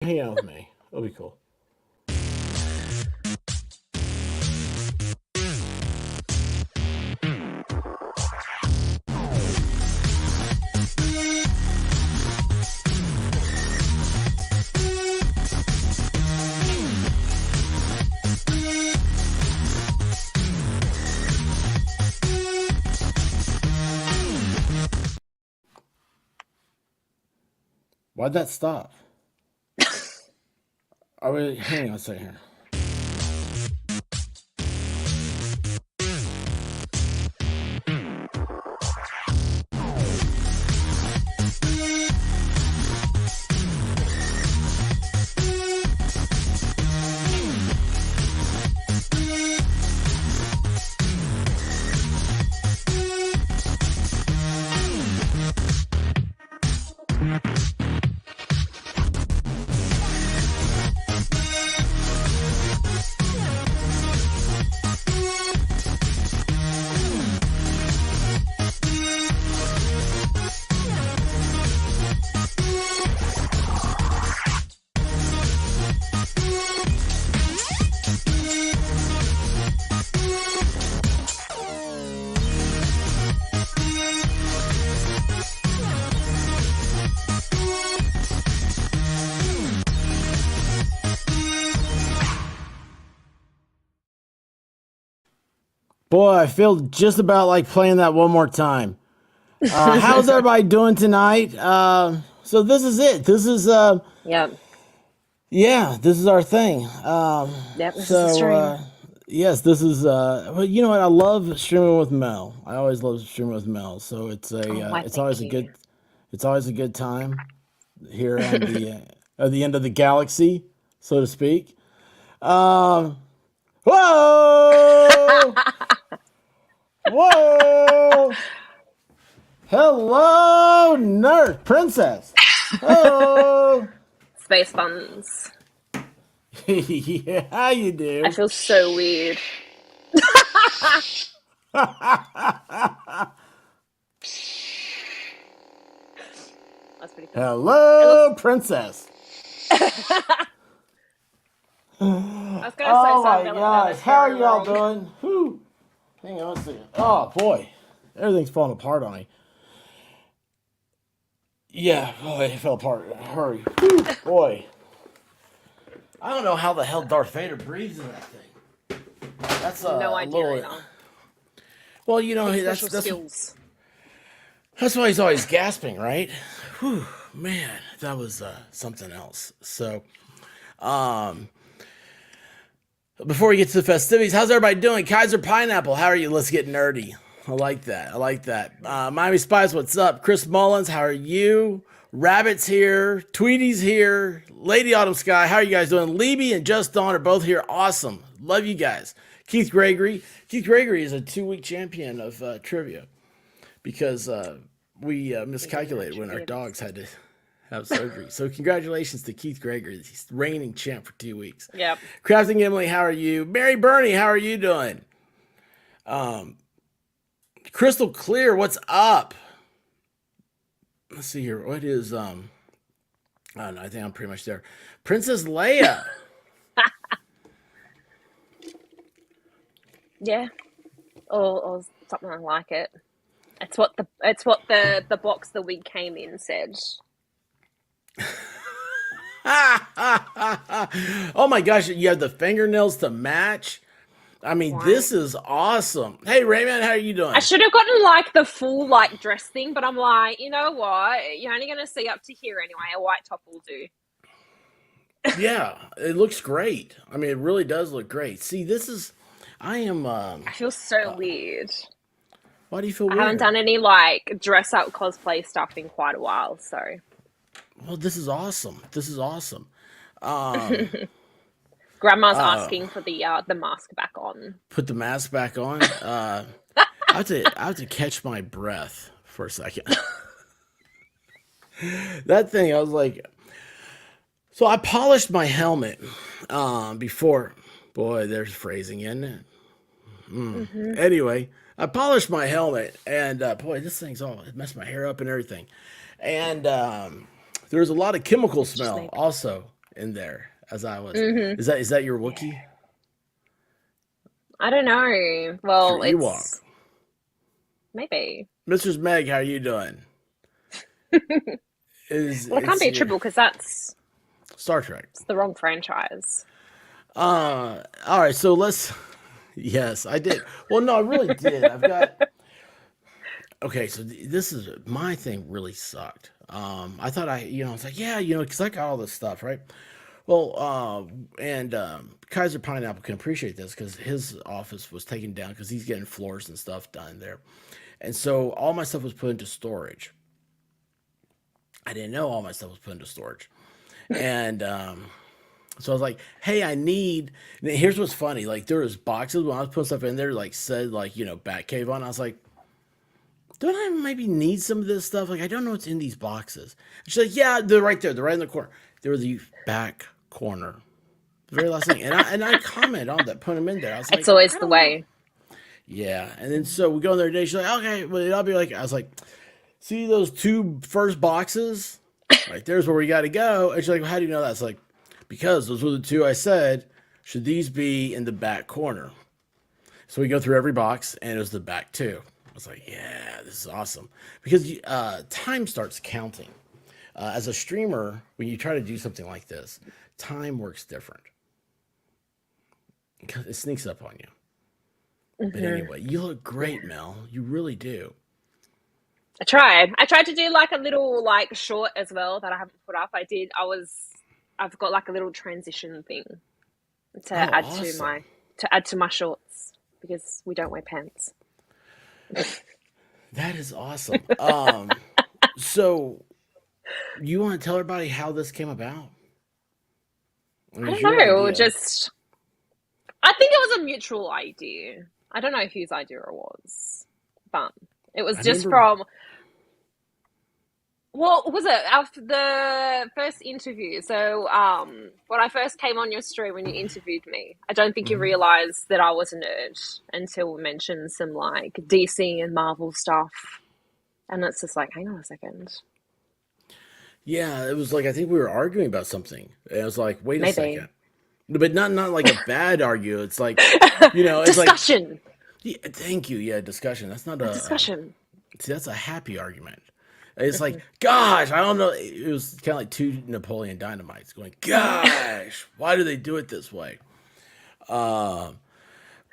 Hang out with me. It'll be cool. Why'd that stop? Are we? Hang on a second here. Boy, I feel just about like playing that one more time. How's everybody doing tonight? So this is it. This is Yep. yeah, this is our thing. Yep. This is the So stream. yes, this is well, you know what? I love streaming with Mel. I always love streaming with Mel. So Oh, why? it's Thank always you. a good time here on the at the end of the galaxy, so to speak. Um, whoa, whoa. Hello, nerd princess. Hello. Space buns. Yeah, how you I do? feel so weird. That's pretty cool. It looks. Hello, princess. I was gonna say Oh something my gosh, how are very y'all wrong. doing? Whew. Hang on a second. Oh boy, everything's falling apart on me. Yeah, boy, it fell apart. Hurry, whew, boy. I don't know how the hell Darth Vader breathes in that thing. That's No a idea little. either. Well, you know, Take that's special skills. that's why he's always gasping, right? Whew, man, that was something else. So, um, before we get to the festivities, how's everybody doing? Kaiser Pineapple, how are you? Let's get nerdy. I like that. I like that. Miami Spice, what's up? Chris Mullins, how are you? Rabbit's here. Tweety's here. Lady Autumn Sky, how are you guys doing? Leby and Just Dawn are both here. Awesome. Love you guys. Keith Gregory. Keith Gregory is a 2 week champion of trivia because we miscalculated when our dogs had to have surgery. So congratulations to Keith Gregory. He's reigning champ for 2 weeks. Yep. Crafting Emily, how are you? Mary Bernie, how are you doing? Crystal Clear, what's up? Let's see here. What is I don't know, I think I'm pretty much there. Princess Leia. Yeah. Or something like it. It's what the box the wig came in said. Oh my gosh, you have the fingernails to match. I mean, Right. this is awesome. Hey Raymond, how are you I doing? should have gotten like the full like dress thing, but I'm like, you know what? You're only gonna see up to here anyway. A white top will do. Yeah, it looks great. I mean, it really does look great. See, this is I am I feel so weird. why do you feel I haven't weird? done any like dress up cosplay stuff in quite a while, so Well, this is awesome. This is awesome. grandma's asking for the mask back on. Put the mask back on. I have to catch my breath for a second. That thing, I was like, so I polished my helmet before. Boy, there's phrasing in it. Mm-hmm. Anyway, I polished my helmet, and boy, this thing's all it messed my hair up and everything. And there was a lot of chemical smell Snape. also in there as I was. Hmm. Is that your Yeah. Wookiee? I don't know. It's your Well, Ewok. it's maybe. Mrs. Meg, how you doing? Well, it can't It's be a your triple because that's Star Trek. it's the wrong franchise. All right, so let's. Yes, I did. Well, no, I really did. I've got. Okay, so this is my thing. Really sucked. I thought I was like, yeah, because I got all this stuff, right? Well, and Kaiser Pineapple can appreciate this because his office was taken down because he's getting floors and stuff done there, and so all my stuff was put into storage. I didn't know all my stuff was put into storage, and so I was like, "Hey, I need." And here's what's funny: like there was boxes when I was putting stuff in there, like said like Batcave on. I was like, "Don't I maybe need some of this stuff? Like I don't know what's in these boxes." And she's like, "Yeah, they're right there. They're right in the corner. They were the back corner, the very last thing." And I comment on that, put them in there. I was It's like, always "I the don't know." way. Yeah, and then so we go in there today. She's like, "Okay," well, I'll be like, I was like, "See those two first boxes? Right there's where we got to go." And she's like, well, "How do you know that?" It's like, because those were the two I said. Should these be in the back corner? So we go through every box, and it was the back two. I was like, "Yeah, this is awesome," because time starts counting. As a streamer, when you try to do something like this, time works different. It sneaks up on you. But Hmm. anyway, you look Yeah. great, Mel. You really do. I tried. I tried to do like a little like short as well that I haven't put up. I did. I've got like a little transition thing Oh, to add to awesome. my shorts because we don't wear pants. That is awesome. So you want to tell everybody how this came about? I mean, I it's don't your know. idea. Just I think it was a mutual idea. I don't know whose idea it was, but it was I just remember. from what was it after the first interview? So, when I first came on your stream when you interviewed me, I don't think you Mhm. realized that I was a nerd until we mentioned some like DC and Marvel stuff, and it's just like, hang on a second, Yeah, it was like I think we were arguing about something. And I was like, wait a maybe second, but not like a bad argue. It's like, it's like, discussion, yeah, thank you. Yeah, discussion. That's not a a discussion. see. That's a happy argument. It's like, Hmm. gosh, I don't know. It was kind of like two Napoleon Dynamites going, gosh, why do they do it this way? Um,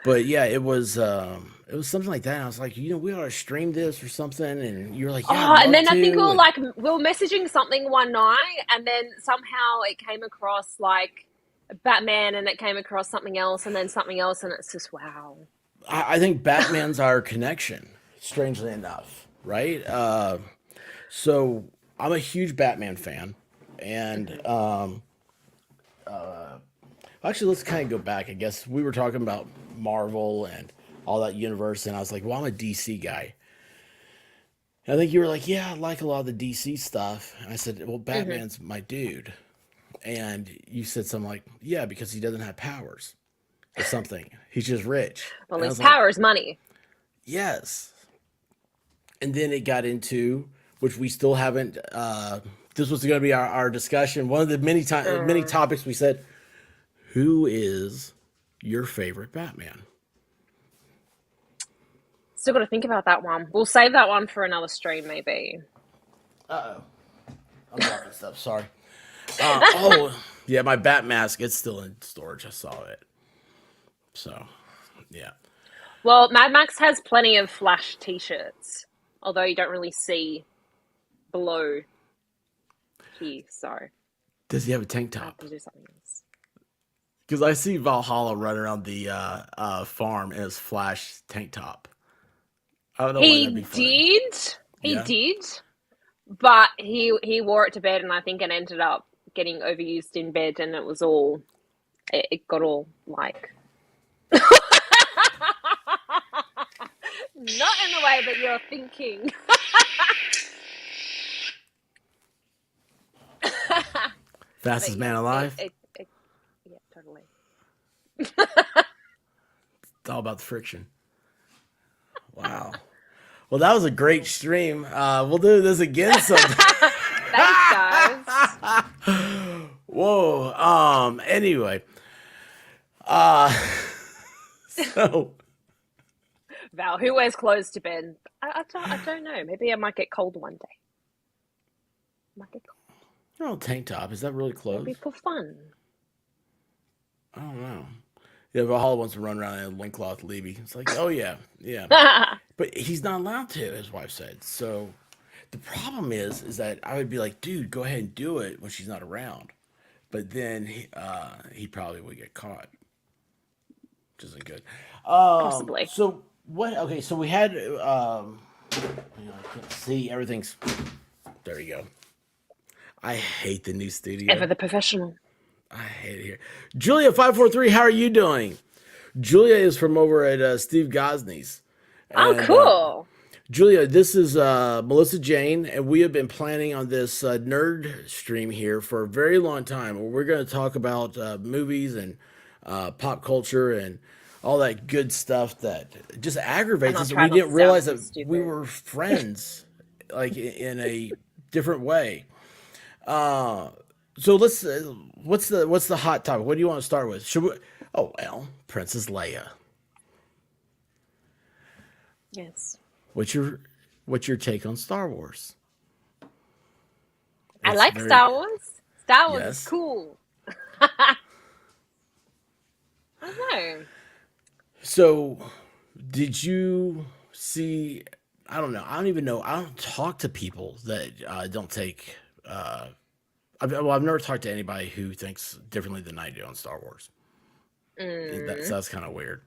but yeah, it was something like that. And I was like, we ought to stream this or something. And you were like, yeah, I'd Oh, and love then I think to. And we were messaging something one night, and then somehow it came across like Batman, and it came across something else, and then something else, and it's just wow. I think Batman's our connection, strangely enough, right? So I'm a huge Batman fan, and Hmm. actually, let's kind of go back. I guess we were talking about Marvel and all that universe, and I was like, well, I'm a DC guy. And I think you were like, yeah, I like a lot of the DC stuff. And I said, well, Hmm. Batman's my dude. And you said something like, yeah, because he doesn't have powers or something. He's just rich. Well, And I his was like, power is money. yes. And then it got into, which we still haven't, this was going to be our discussion. One of the many Mm. topics we said, who is your favorite Batman? Still got to think about that one. We'll save that one for another stream, maybe. Uh oh. I'm dropping stuff. Sorry. Oh, yeah, my bat mask, it's still in storage. I saw it. So, yeah. Well, Mad Max has plenty of Flash T-shirts, although you don't really see below here. So I Does he have a tank have top? to do something else. Because I see Valhalla running around the farm in his Flash tank top. I don't know why that'd be He funny. did. He Yeah. did. But he wore it to bed, and I think it ended up getting overused in bed, and it got all like not in the way that you're thinking. Fastest But man yeah, alive. yeah, totally. It's all about the friction. Wow. Well, that was a great stream. We'll do this again sometime. Thanks, guys. Whoa. Anyway. Uh. So. Val, who wears clothes to bed? I don't know. Maybe I might get cold one day. Might get cold. Oh, tank top. Is that really Maybe clothes? for fun. I don't know. Yeah, Valhalla wants to run around in a loincloth Levy. It's like, oh yeah, yeah. But he's not allowed to, his wife said. So the problem is that I would be like, dude, go ahead and do it when she's not around. But then he probably would get caught, which isn't good. Possibly. So what? Okay, so we had. I can't see everything's. There you go. I hate the new Ever studio. the professional. I hate it here. Julia 543, how are you doing? Julia is from over at Steve Gosney's. Oh, And cool. Julia, this is Melissa Jane, and we have been planning on this nerd stream here for a very long time. Where we're going to talk about movies and pop culture and all that good stuff that just And aggravates I'll us. And we try not to didn't sound realize too that we stupid. were friends, like in a different way. Uh, so what's the hot topic? What do you want to start with? Should we? Oh well, Princess Leia. Yes. What's your what's your take on Star Wars? I It's like very Star Wars. Star Wars is yes. cool. I don't know. So, did you see? I don't know. I don't even know. I don't talk to people that don't take. I've never talked to anybody who thinks differently than I do on Star Wars. That Mm, sounds kind of weird.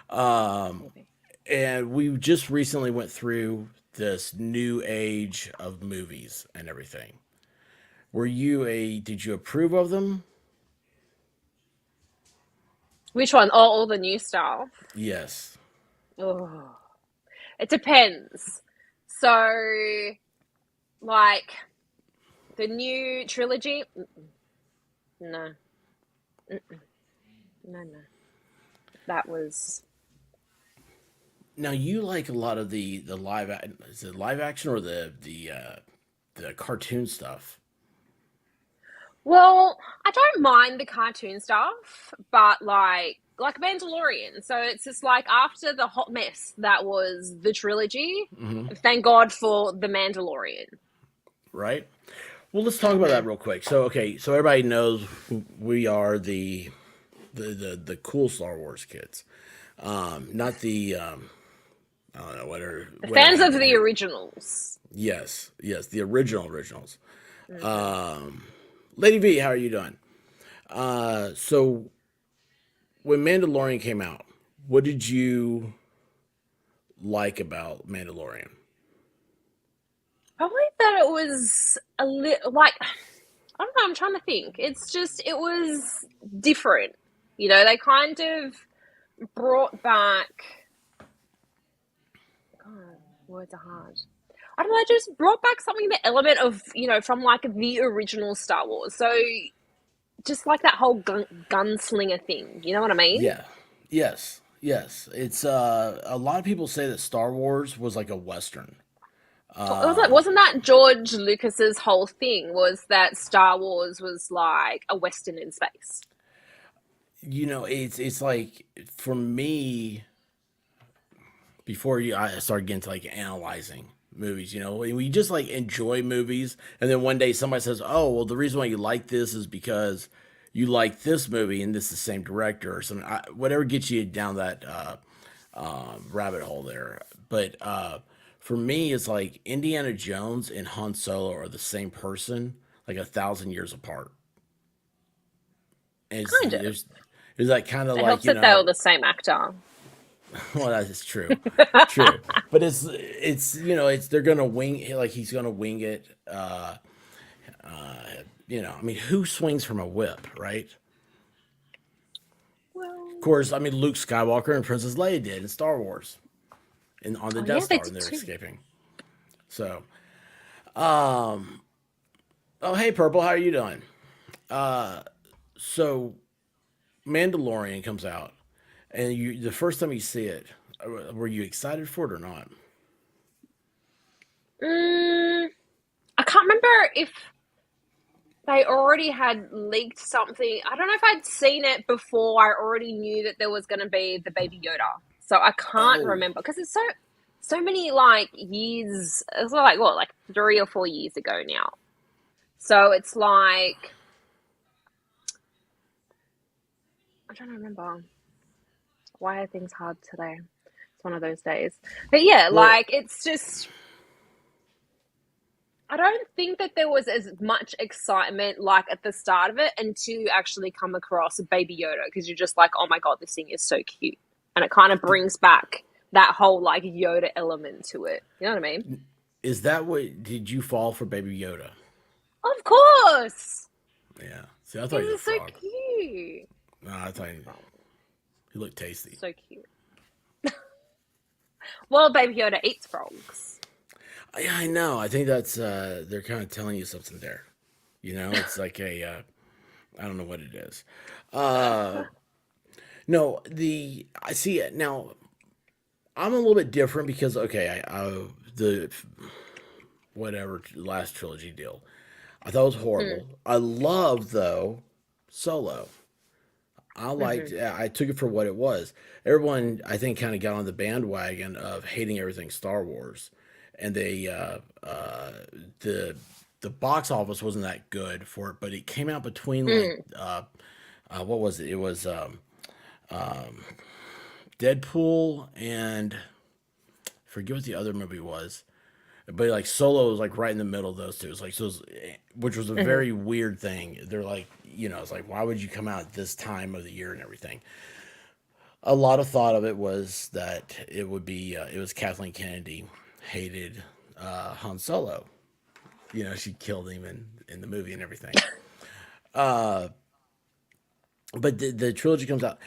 Um, maybe. and we just recently went through this new age of movies and everything. Did you approve of them? Which one? Oh, all the new stuff. Yes. Oh, it depends. So, like the new trilogy, no, no, no. That was Now you like a lot of the is it live action or the cartoon stuff? well. I don't mind the cartoon stuff, but like Mandalorian. So it's just like after the hot mess that was the trilogy. Hmm. Thank God for the Mandalorian. Right. Well, let's talk about that Hmm. real quick. So okay, so everybody knows we are the cool Star Wars kids, not the I don't know The whatever fans of happened the here. originals. Yes, yes, the originals. Hmm. Um, Lady V, how are you doing? So when Mandalorian came out, what did you like about Mandalorian? Probably that it was a little like I don't know. I'm trying to think. It's just it was different. They kind of brought back. God, words are hard. I don't know. Just brought back something, the element of from like the original Star Wars. So just like that whole gunslinger thing. You know what I mean? Yeah. Yes. Yes. It's a lot of people say that Star Wars was like a western. Um, Wasn't that George Lucas's whole thing? Was that Star Wars was like a western in space? it's like for me before I started getting to like analyzing movies, we just like enjoy movies and then one day somebody says, "Oh, well the reason why you like this is because you like this movie and this is the same director or something." Whatever gets you down that rabbit hole there. But for me, it's like Indiana Jones and Han Solo are the same person, like 1,000 years apart. And Kind of. there's that kind of It like helps that they were the same actor. well, that is true, true. But it's they're gonna wing like he's gonna wing it. I mean, who swings from a whip, right? Of Well, course, I mean Luke Skywalker and Princess Leia did in Star Wars, and on the oh Death yeah, they Star, and did they're too. escaping. So, oh hey, Purple, how are you doing? So Mandalorian comes out, and the first time you see it, were you excited for it or not? Mm, I can't remember if they already had leaked something. I don't know if I'd seen it before. I already knew that there was going to be the Baby Yoda, so I can't Oh, remember because it's so many like years. It's like what, like 3 or 4 years ago now. So it's like I don't remember. Why are things hard today? It's one of those days. But yeah, well, like it's just I don't think that there was as much excitement like at the start of it until you actually come across Baby Yoda because you're just like, oh my god, this thing is so cute, and it kind of brings back that whole like Yoda element to it. You know what I mean? is that what did you fall for Baby Yoda? Of course, Yeah. See, I he thought he was a was so frog. cute. No, I thought Oh, he looked tasty. so cute. Well, Baby Yoda eats frogs. Yeah, I know. I think that's they're kind of telling you something there. You know, it's like a I don't know what it is. Uh, no, the I see it now. I'm a little bit different because okay, the whatever last trilogy deal. I thought it was Mm, horrible. I love though Solo. I liked. mm-hmm. I took it for what it was. Everyone, I think, kind of got on the bandwagon of hating everything Star Wars, and the the box office wasn't that good for it. But it came out between like Mm, what was it? It was Deadpool and I forget what the other movie was. But like Solo was like right in the middle of those two. It's like so, which was a mm-hmm. very weird thing. They're like, it's like why would you come out at this time of the year and everything? A lot of thought of it was that it would be it was Kathleen Kennedy hated Han Solo. She killed him in the movie and everything. But the trilogy comes out,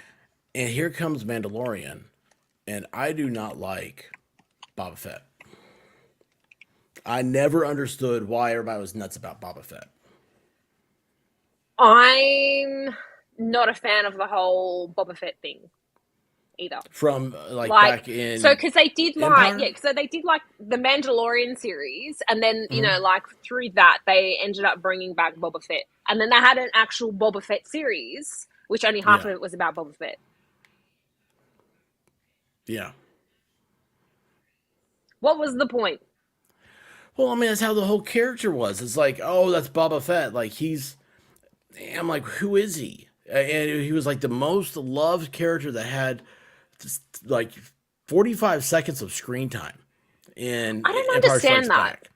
and here comes Mandalorian, and I do not like Boba Fett. I never understood why everybody was nuts about Boba Fett. I'm not a fan of the whole Boba Fett thing either. From like Like, back so in because they did like, Empire. yeah, so they did like the Mandalorian series, and then Hmm. like through that they ended up bringing back Boba Fett, and then they had an actual Boba Fett series, which only half Yeah, of it was about Boba Fett. yeah. What was the point? Well, I mean, that's how the whole character was. It's like, oh, that's Boba Fett. Like I'm like, who is he? And he was like the most loved character that had just like 45 seconds of screen time in I don't Empire Strikes understand that. Back.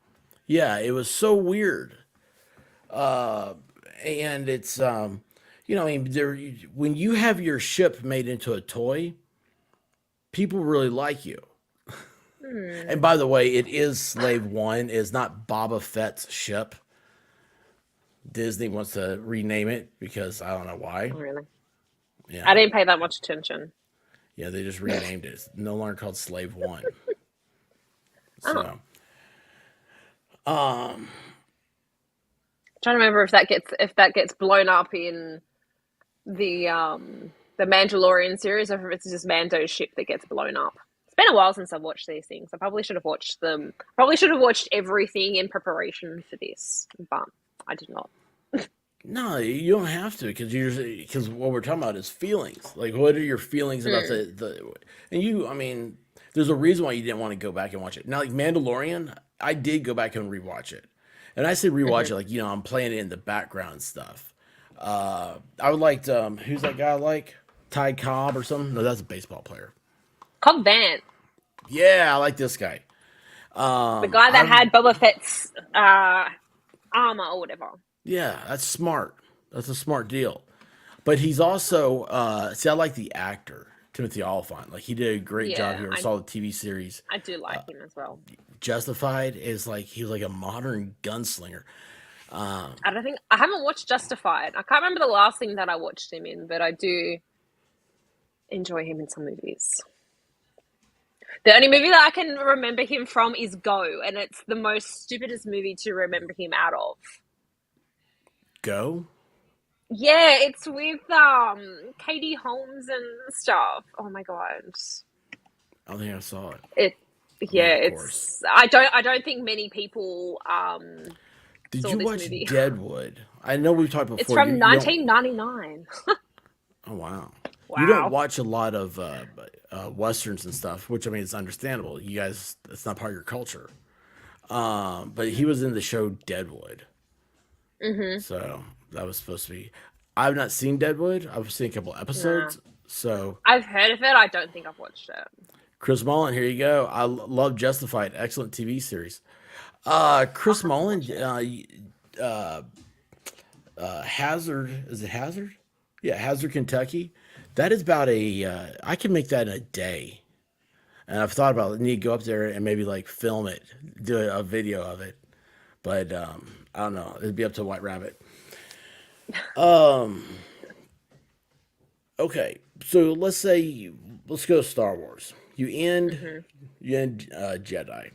Yeah, it was so weird. Uh, and it's, I mean, when you have your ship made into a toy, people really like you. And Hmm. by the way, it is Slave One. It's not Boba Fett's ship. Disney wants to rename it because I don't know why. Oh, really? I Yeah. didn't pay that much attention. Yeah, they just renamed it. It's no longer called Slave One. Oh, So, um, trying to remember if that gets blown up in the Mandalorian series, or if it's just Mando's ship that gets blown up. It's been a while since I've watched these things. I probably should have watched them. Probably should have watched everything in preparation for this, but I did not. no, you don't have to because what we're talking about is feelings. Like, what are your feelings about Mm, and I mean, there's a reason why you didn't want to go back and watch it. Now, like Mandalorian, I did go back and rewatch it, and I say rewatch hmm it like I'm playing it in the background and stuff. I would like who's that guy like Ty Cobb or something? No, that's a baseball player. Cobb Vanth, Yeah, I like this guy. the guy that I had Boba Fett's armor or whatever. Yeah, that's smart. That's a smart deal. But he's also see, I like the actor Timothy Oliphant. Like he did a great job Yeah, here. I I saw the TV series. I do like him as well. Justified is like he was like a modern gunslinger. I don't think I haven't watched Justified. I can't remember the last thing that I watched him in, but I do enjoy him in some movies. The only movie that I can remember him from is Go, and it's the most stupidest movie to remember him out of. Go. Yeah, it's with Katie Holmes and stuff. Oh my god. I don't think I saw it. It I mean, yeah, of course. it's I don't think many people Did saw you this watch movie. Deadwood I know we've talked It's before. from You don't. 1999. Oh wow. You don't Wow. watch a lot of westerns and stuff, which I mean it's understandable. You guys, it's not part of your culture. But he was in the show Deadwood, Mm-hmm. so that was supposed to be. I've not seen Deadwood. I've seen a couple Nah. episodes. So I've heard of it. I don't think I've watched it. Chris Mullen, here you go. Love Justified, excellent TV series. I'll Chris have to Mullen, watch it. Hazard, is it Hazard? Yeah, Hazard, Kentucky. That is about a. I can make that in a day, and I've thought about it. I need to go up there and maybe like film it, do a video of it. But I don't know. It'd be up to White Rabbit. Um. Okay, so let's go Star Wars. Mm-hmm. You end Jedi,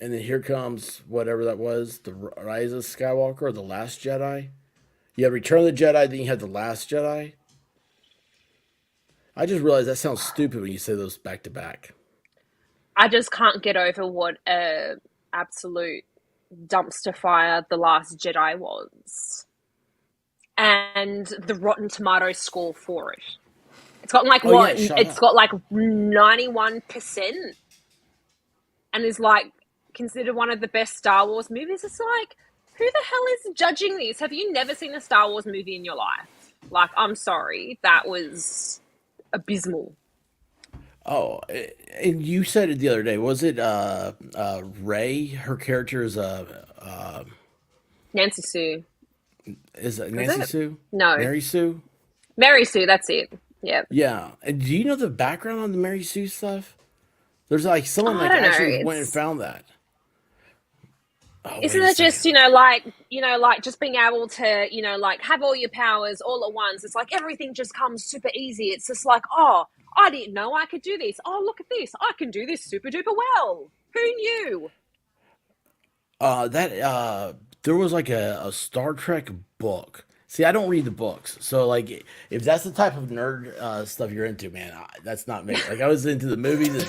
and then here comes whatever that was, the Rise of Skywalker, or the Last Jedi. You have Return of the Jedi, then you have the Last Jedi. I just realized that sounds stupid when you say those back to back. I just can't get over what a absolute dumpster fire The Last Jedi was, and the Rotten Tomato score for it. It's got like Oh yeah, what? it shot It's up. got like 91%, and is like considered one of the best Star Wars movies. It's like, who the hell is judging this? Have you never seen a Star Wars movie in your life? Like, I'm sorry, that was abysmal. Oh, and you said it the other day. Was it Ray? Her character Nancy Sue, is it was Nancy it? Sue? No, Mary Sue? Mary Sue. That's it. Yep. Yeah. And do you know the background on the Mary Sue stuff? There's like someone I like don't know. actually went and It's found that. Oh, isn't wait a it second. just like just being able to like have all your powers all at once? It's like everything just comes super easy. It's just like, oh, I didn't know I could do this. Oh, look at this, I can do this super duper well. Who knew? That there was like a Star Trek book. See, I don't read the books, so like if that's the type of nerd stuff you're into, man, that's not me. Like I was into the movies, and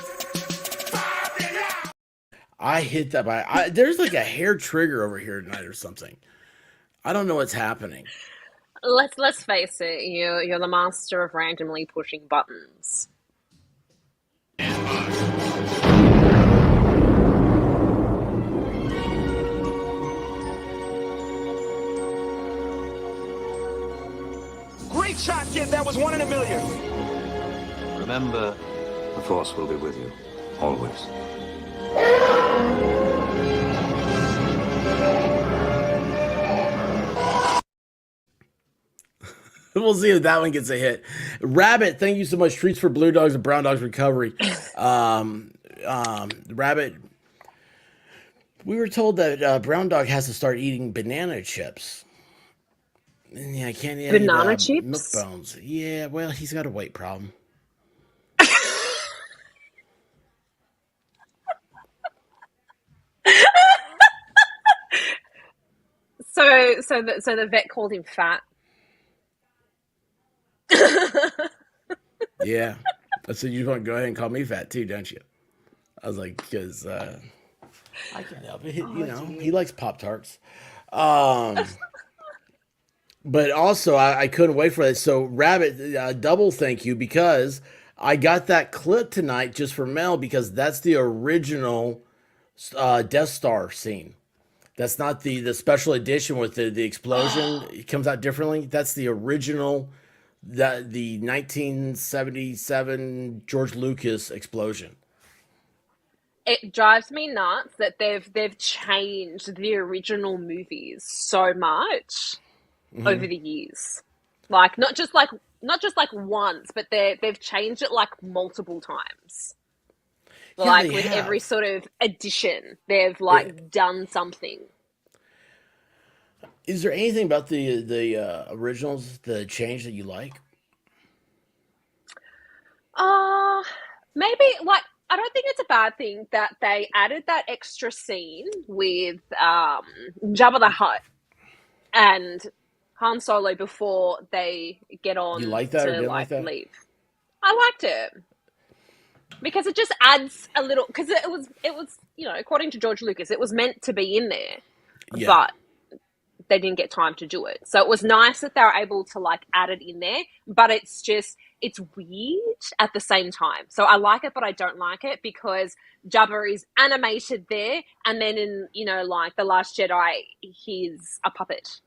I hit that by. There's like a hair trigger over here tonight or something. I don't know what's happening. Let's face it, you're the master of randomly pushing buttons. Great shot, kid. That was one in a million. Remember, the Force will be with you, always. We'll see if that one gets a hit. Rabbit, thank you so much. Treats for Blue Dogs and Brown Dogs Recovery. Rabbit, we were told that Brown Dog has to start eating banana chips. And yeah, I can't eat Banana milk chips. bones. Yeah, well, he's got a weight problem. So the vet called him fat. Yeah. I said, you want to go ahead and call me fat too, don't you? I was like, because I can't help it. He likes Pop Tarts. Um, but also, I couldn't wait for it. So, Rabbit, double thank you because I got that clip tonight just for Mel because that's the original Death Star scene. That's not the special edition with the explosion. It comes out differently. That's the original, the 1977 George Lucas explosion. It drives me nuts that they've changed the original movies so much over the years. Like not just like once, but they've changed it like multiple times. Yeah, Like they with every have. sort of edition, they've Yeah. like done something. Is there anything about the originals, the change that you like? Uh maybe like I don't think it's a bad thing that they added that extra scene with Jabba the Hutt and Han Solo before they get You on like that or to didn't like like that? leave. I liked it because it just adds a little because it was according to George Lucas it was meant to be in there, Yeah. but they didn't get time to do it. So it was nice that they were able to like add it in there, but it's weird at the same time. So I like it, but I don't like it because Jabba is animated there, and then in, you know, like The Last Jedi, he's a puppet.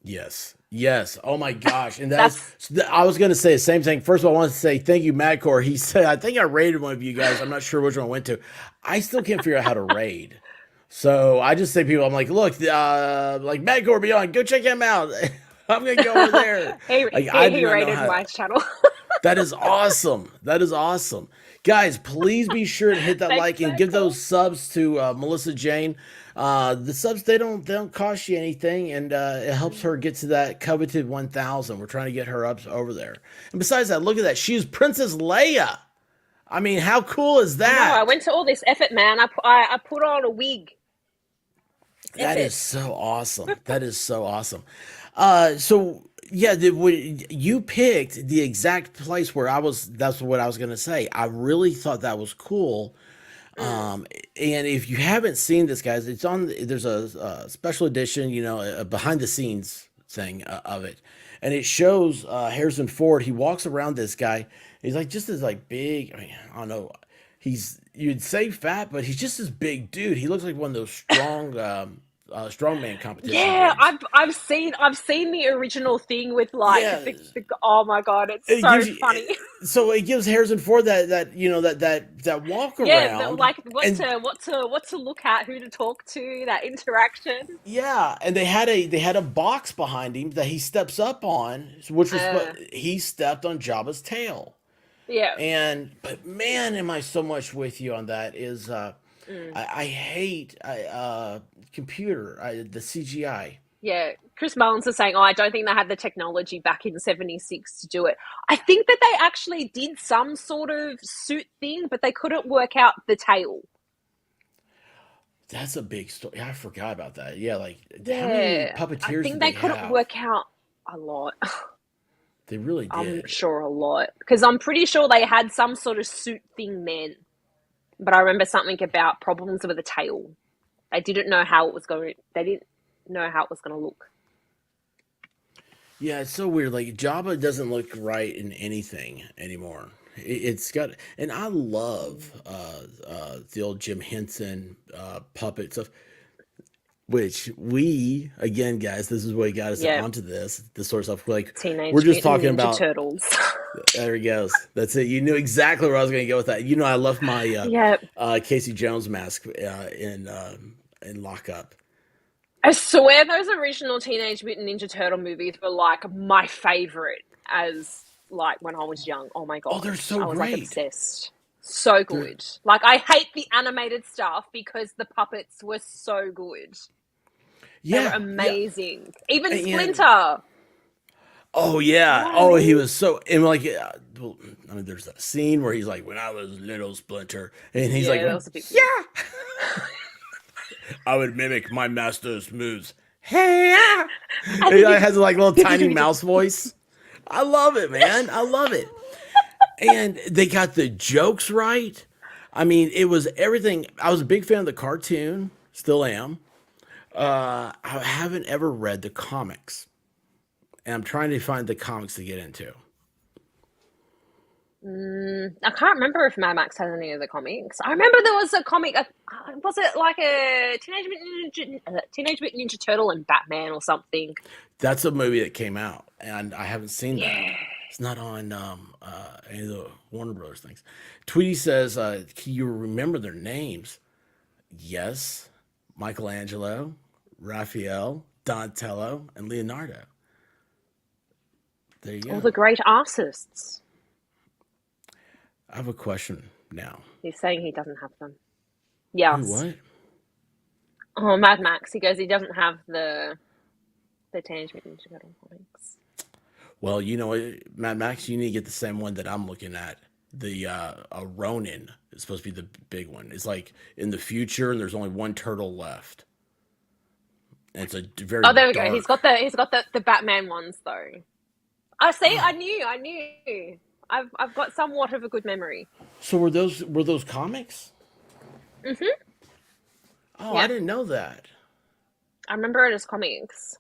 Yes. Yes. Oh my gosh. And I was going to say the same thing. First of all, I want to say thank you, Madcore. He said, I think I raided one of you guys. I'm not sure which one I went to. I still can't figure out how to raid. So I just say people, I'm like, look, like Madcore Beyond, go check him out. I'm going to go over there. he raided my channel. That is awesome. That is awesome. Guys, please be sure to hit that like and give those subs to Melissa Jane. The subs, they don't cost you anything, and it helps her get to that coveted 1,000. We're trying to get her up over there. And besides that, look at that. She's Princess Leia. I mean, how cool is that? I went to all this effort, man. I put on a wig. That is so awesome. That is so awesome. So yeah, you picked the exact place where I was. That's what I was going to say. I really thought that was cool. And if you haven't seen this, guys, it's on. There's a special edition, you know, a behind the scenes thing of it, and it shows Harrison Ford. He walks around this guy. He's like just this like big. I mean, I don't know. You'd say fat, but he's just this big dude. He looks like one of those strong. Strongman competition. Yeah, games. I've seen the original thing with like oh my god, it's so funny. So it gives Harrison Ford that you know that walk around. Yeah, like what to look at, who to talk to, that interaction. Yeah, and they had a box behind him that he steps up on, which was he stepped on Jabba's tail. Yeah, but man, am I so much with you on that. Is I hate computer, the CGI. Yeah, Chris Mullins is saying, I don't think they had the technology back in '76 to do it. I think that they actually did some sort of suit thing, but they couldn't work out the tail. That's a big story. I forgot about that. Yeah, like how many puppeteers I think they couldn't work out a lot. They really did. I'm sure a lot. Because I'm pretty sure they had some sort of suit thing then. But I remember something about problems with the tail. They didn't know how it was going to look. Yeah, it's so weird. Like Jabba doesn't look right in anything anymore. It's got, and I love the old Jim Henson puppet stuff. Which we, again, guys, this is what got us onto this sort of stuff. Like Teenage we're just talking Ninja about Turtles. There he goes. That's it. You knew exactly where I was going to go with that. You know, I left my Casey Jones mask in lockup. I swear those original Teenage Mutant Ninja Turtle movies were like my favorite as like when I was young. Oh my god. Oh, they're so I was great. Like obsessed. So good. Like I hate the animated stuff because the puppets were so good. Yeah. They were amazing. Even Splinter. Oh yeah. Right. Oh, he was so, and like, well, I mean, there's that scene where he's like, "When I was little, Splinter," and he's like, that was a bit I would mimic my master's moves. Hey, and he has like a little tiny mouse voice. I love it, man. I love it. And they got the jokes right. I mean, it was everything. I was a big fan of the cartoon. Still am. I haven't ever read the comics. And I'm trying to find the comics to get into. I can't remember if Mad Max has any of the comics. I remember there was a comic. Was it like a Teenage Mutant Ninja Turtle and Batman or something? That's a movie that came out, and I haven't seen that. It's not on any of the Warner Brothers things. Tweety says, "Can you remember their names?" Yes, Michelangelo, Raphael, Donatello, and Leonardo. There you go. All the great artists. I have a question now. He's saying he doesn't have them. Yes. Wait, what? Oh, Mad Max. He goes, he doesn't have the Teenage Mutant Ninja Turtle comics. Well, you know, Mad Max, you need to get the same one that I'm looking at. The Ronin is supposed to be the big one. It's like in the future, and there's only one turtle left. And it's a very there we dark... go. He's got the Batman ones though. I see. I knew. I've got somewhat of a good memory. So were those comics? Mm-hmm. Oh, yeah. I didn't know that. I remember it as comics.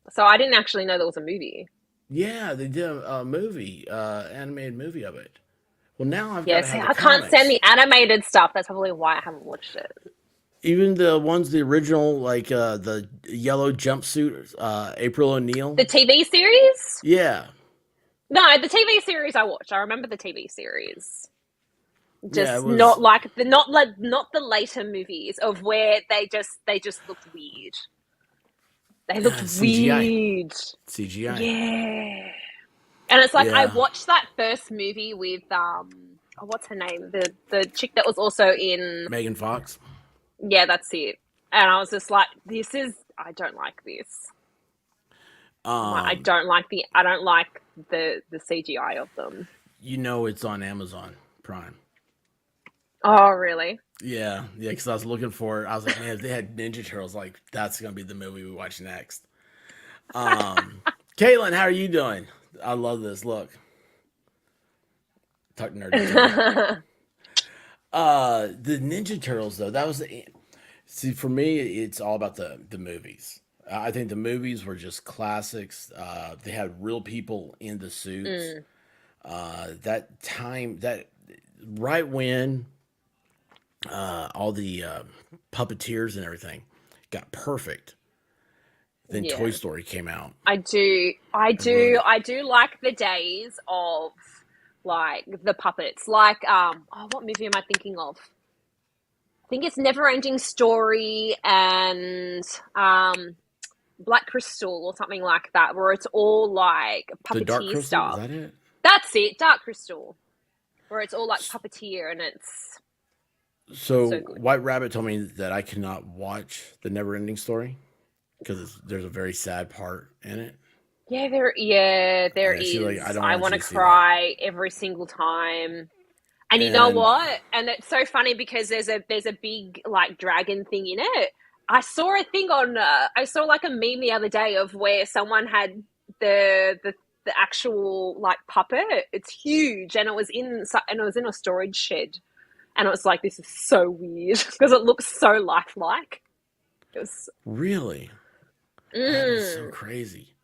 So I didn't actually know there was a movie. Yeah, they did a movie, animated movie of it. Well, now I've got Yeah, to see, have the I can't stand comics. the animated stuff. That's probably why I haven't watched it. Even the ones, the original, like the yellow jumpsuit, April O'Neil. The TV series? Yeah, No, the TV series I watched. I remember the TV series. yeah, it Just was not the later movies of where they just looked weird. They looked CGI. weird. CGI. Yeah. And it's like I Yeah, watched that first movie with what's her name? The chick that was also in, Megan Fox. yeah, that's it. And I was just like, I don't like this. I'm like, Um, I don't like the CGI of them. you know it's on Amazon Prime. Oh, really? Yeah, yeah, because I was looking for it. I was like, man, if they had Ninja Turtles, like that's gonna be the movie we watch next. Caitlin, how are you doing? I love this. Look, talk nerdy to me. The Ninja Turtles though, that was see for me, it's all about the movies. I think the movies were just classics. They had real people in the suits. Mm, That time, that right when all the puppeteers and everything got perfect, then Toy yeah. Story came out and ruined it. I do like the days of like the puppets. Like what movie am I thinking of? I think it's Never Ending Story and Black Crystal or something like that, where it's all like The Dark puppeteer Crystal, is stuff. that it? That's it, Dark Crystal, where it's all like puppeteer and it's so So good. White Rabbit told me that I cannot watch the Never Ending Story because there's a very sad part in it. There Yeah, she's like, I is. don't I want want you to to see that. cry every single time. And you know And what? And it's so funny because there's a big like dragon thing in it. I saw like a meme the other day of where someone had the actual like puppet. It's huge, and it was in a storage shed, and it was like this is so weird because it looks so lifelike. It was really, that is so mm, crazy.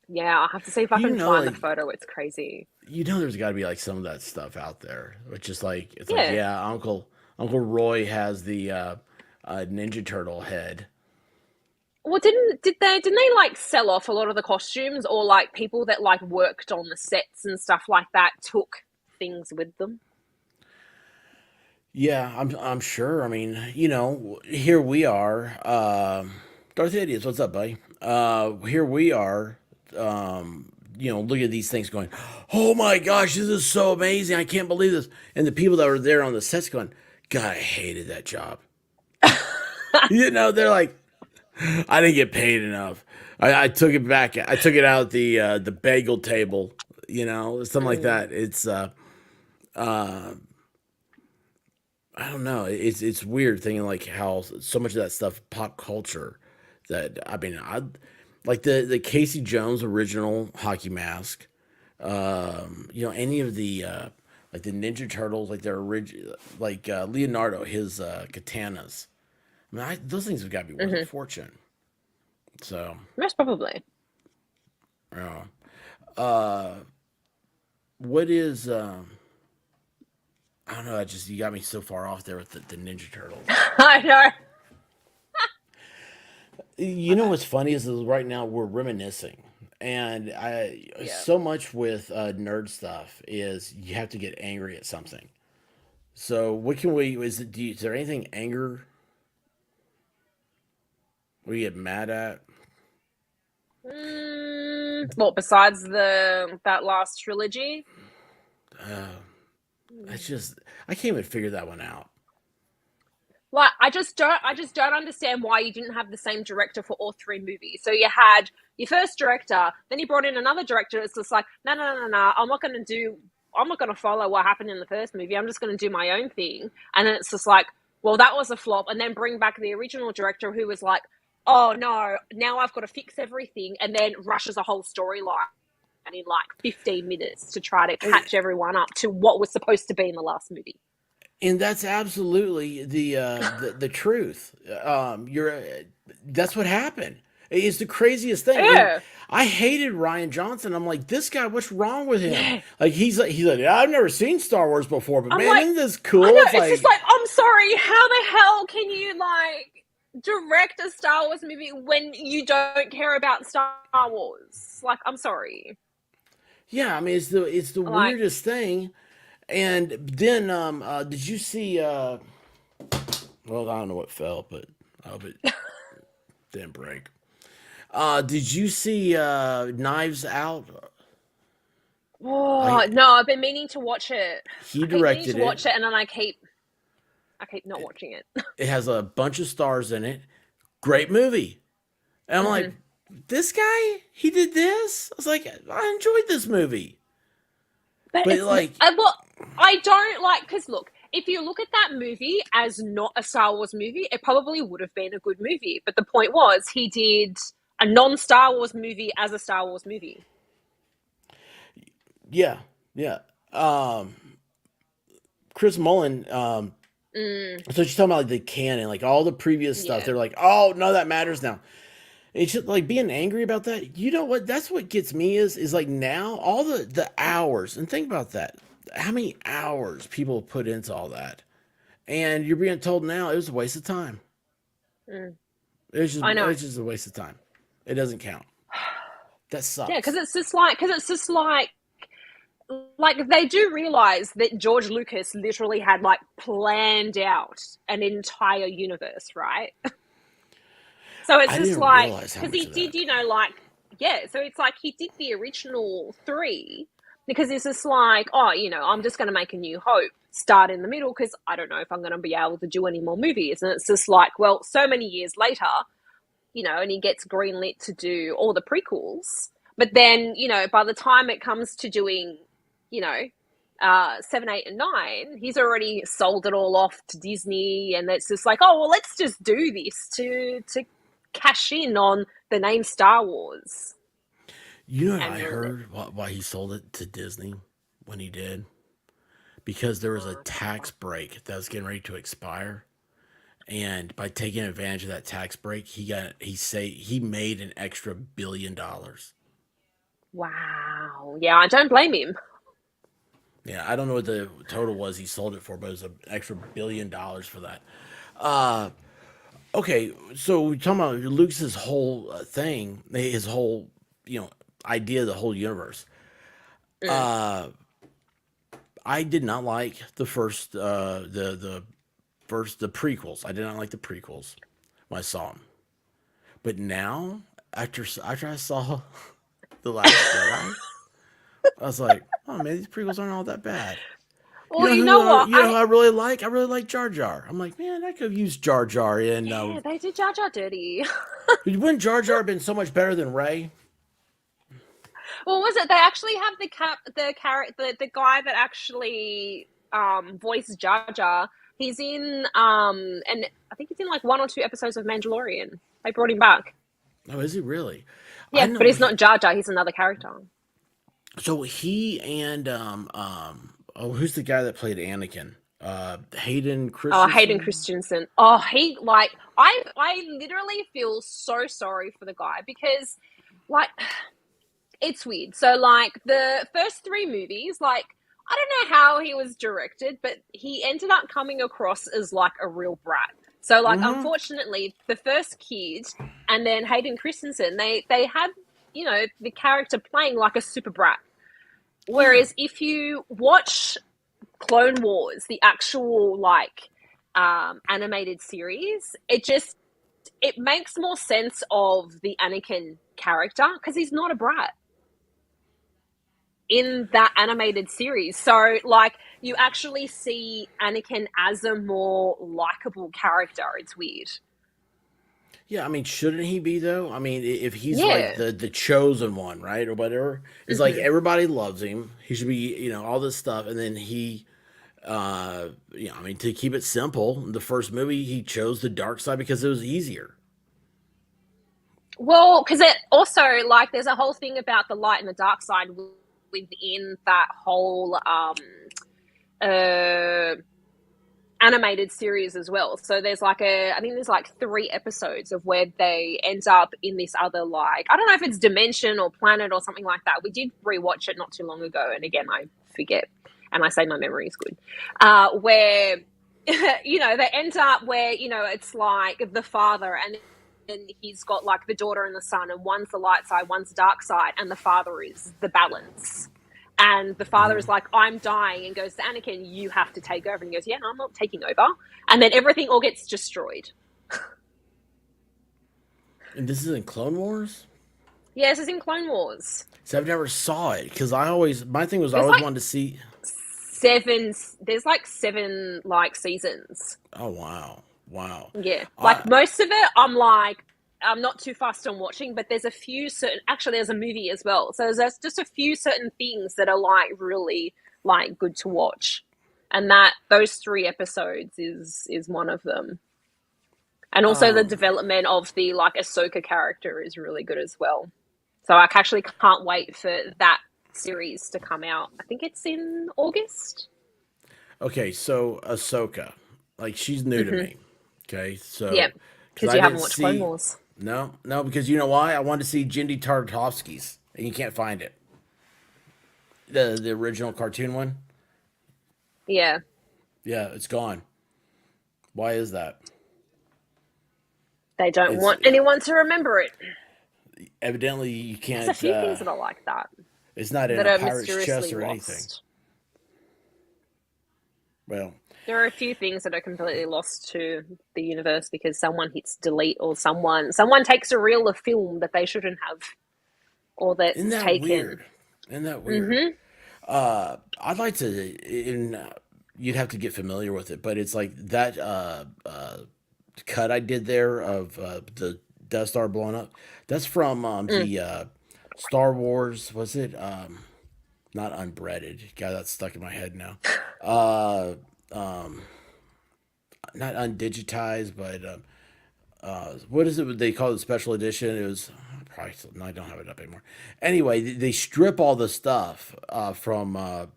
yeah. I'll have to see if I You can know, find the like photo. It's crazy. there's got to be like some of that stuff out there, which is like it's like Yeah. yeah, Uncle Roy has the Ninja Turtle head. Well, didn't they like sell off a lot of the costumes, or like people that like worked on the sets and stuff like that took things with them? Yeah, I'm sure. I mean, here we are. Darth Idiots, what's up, buddy? Here we are. Look at these things going, oh my gosh, this is so amazing. I can't believe this. And the people that were there on the sets going, God, I hated that job. They're like, I didn't get paid enough. I took it back. I took it out the bagel table, something like Mm, that. It's uh I don't know. It's weird thinking like how so much of that stuff pop culture that I mean I like the Casey Jones original hockey mask. Any of the like the Ninja Turtles, like their original, like Leonardo, his katanas. I mean, those things have got to be worth a hmm. fortune. So, Most probably. yeah. Uh, what is I don't know. I just you got me so far off there with the Ninja Turtles. I know. You know what's funny is right now we're reminiscing, and I Yeah. so much with nerd stuff is you have to get angry at something. So what can we? Is there anything anger we get mad at? What besides the that last trilogy? Uh, that's just I can't even figure that one out. Like I just don't understand why you didn't have the same director for all three movies. So you had your first director, then you brought in another director. It's just like, no. I'm not gonna follow what happened in the first movie. I'm just gonna do my own thing. And then it's just like, well, that was a flop. And then bring back the original director who was like, oh no, now I've got to fix everything, and then rushes a whole storyline in like 15 minutes to try to And, catch everyone up to what was supposed to be in the last movie. and that's absolutely the truth. You're that's what happened. It's the craziest thing. And Yeah. I hated Ryan Johnson. I'm like, this guy, what's wrong with him? Yeah. Like he's like, yeah, I've never seen Star Wars before, but I'm man, like, isn't this cool? I know, It's it's just like, I'm sorry, how the hell can you like direct a Star Wars movie when you don't care about Star Wars? Like, I'm sorry. yeah, I mean, it's the Like, weirdest thing. And then, did you see? Well, I don't know what fell, but I hope it didn't break. Did you see Knives Out? oh I no, I've been meaning to watch it. He I keep meaning to directed it. watch it, and then I keep not watching it. It has a bunch of stars in it. Great movie. And I'm like, this guy, he did this? I was like, I enjoyed this movie. But But it's like, well, I don't like, because look, if you look at that movie as not a Star Wars movie, it probably would have been a good movie. But the point was, he did a non-Star Wars movie as a Star Wars movie. yeah, yeah. Chris Mullen, so she's talking about like the canon, like all the previous stuff. Yeah. They're like, oh, no, that matters now. It's just like being angry about that. You know what? That's what gets me is like now all the hours, and think about that. How many hours people put into all that, and you're being told now it was a waste of time. I know. It's just a waste of time. It doesn't count. That sucks. Yeah, because it's just like they do realize that George Lucas literally had like planned out an entire universe, right? So it's I just didn't like, realize how because much he of did, that. so it's like he did the original 3 because it's just like, oh, I'm just going to make a New Hope, start in the middle because I don't know if I'm going to be able to do any more movies. And it's just like, well, so many years later, and he gets greenlit to do all the prequels. But then, by the time it comes to doing, 7, 8, and 9, he's already sold it all off to Disney. And it's just like, oh, well, let's just do this to cash in on the name Star Wars. You know what And I heard why he sold it to Disney when he did? Because there was a tax break that was getting ready to expire. And by taking advantage of that tax break, he made an extra $1 billion. Wow. Yeah, I don't blame him. Yeah, I don't know what the total was he sold it for, but it was an extra $1 billion for that. Okay, so we're talking about Lucas's whole thing, his whole, idea of the whole universe. I did not like the first, the prequels. I did not like the prequels when I saw them. But now, after I saw the Last Jedi, I was like, oh man, these prequels aren't all that bad. Well, you know what? You know who I really like? I really like Jar Jar. I'm like, man, I could have used Jar Jar in. Yeah, they did Jar Jar dirty. Wouldn't Jar Jar have been so much better than Rey? Well, was it? They actually have the guy that actually voiced Jar Jar. He's in and I think he's in like 1 or 2 episodes of Mandalorian. They brought him back. Oh, is he really? Yeah, but he's not Jar Jar. He's another character. So he and who's the guy that played Anakin? Hayden Christensen. Oh, Hayden Christensen. Oh, he like I literally feel so sorry for the guy because like it's weird. So like the first 3 movies, like I don't know how he was directed, but he ended up coming across as like a real brat. So like unfortunately the first kid and then Hayden Christensen, they had, the character playing like a super brat. Whereas if you watch Clone Wars, the actual like animated series, it makes more sense of the Anakin character because he's not a brat in that animated series. So like you actually see Anakin as a more likable character. It's weird. Yeah, I mean, shouldn't he be though? I mean, if he's like the chosen one, right, or whatever, it's like everybody loves him. He should be, all this stuff, and then he, I mean, to keep it simple, the first movie he chose the dark side because it was easier. Well, because it also like there's a whole thing about the light and the dark side within that whole animated series as well. So there's like I think there's like 3 episodes of where they end up in this other, like, I don't know if it's dimension or planet or something like that. We did rewatch it not too long ago, and again, I forget, and I say my memory is good. Where, they end up where, it's like the father, and he's got like the daughter and the son, and one's the light side, one's the dark side, and the father is the balance. And the father is like, I'm dying, and goes to Anakin, you have to take over. And he goes, yeah, no, I'm not taking over. And then everything all gets destroyed. And this is in Clone Wars? Yeah, this is in Clone Wars. So I've never saw it, because my thing was I There's always like wanted to see. There's like 7 like seasons. Oh, wow. Yeah. Like most of it, I'm not too fussed on watching, but there's a few actually there's a movie as well. So there's just a few certain things that are like really like good to watch. And those 3 episodes is one of them. And also the development of the like Ahsoka character is really good as well. So I actually can't wait for that series to come out. I think it's in August. Okay, so Ahsoka, like, she's new to me. Okay, so yeah, because you haven't watched Clone Wars. No, because you know why? I wanted to see Jindy Tartakovsky's, and you can't find it. The original cartoon one. Yeah. Yeah, it's gone. Why is that? They don't want anyone to remember it. Evidently, you can't. There's a few things that are like that. It's not in a pirate's chest or anything. Well, there are a few things that are completely lost to the universe because someone hits delete, or someone takes a reel of film that they shouldn't have, or that's Isn't that taken. Weird? Isn't that weird? I'd like to. You'd have to get familiar with it, but it's like that cut I did there of the Death Star blowing up. That's from the Star Wars. Was it not Unbreaded? God, that's stuck in my head now. Not undigitized, but what is it they call it? Special edition. It was probably no, I don't have it up anymore. Anyway, they strip all the stuff from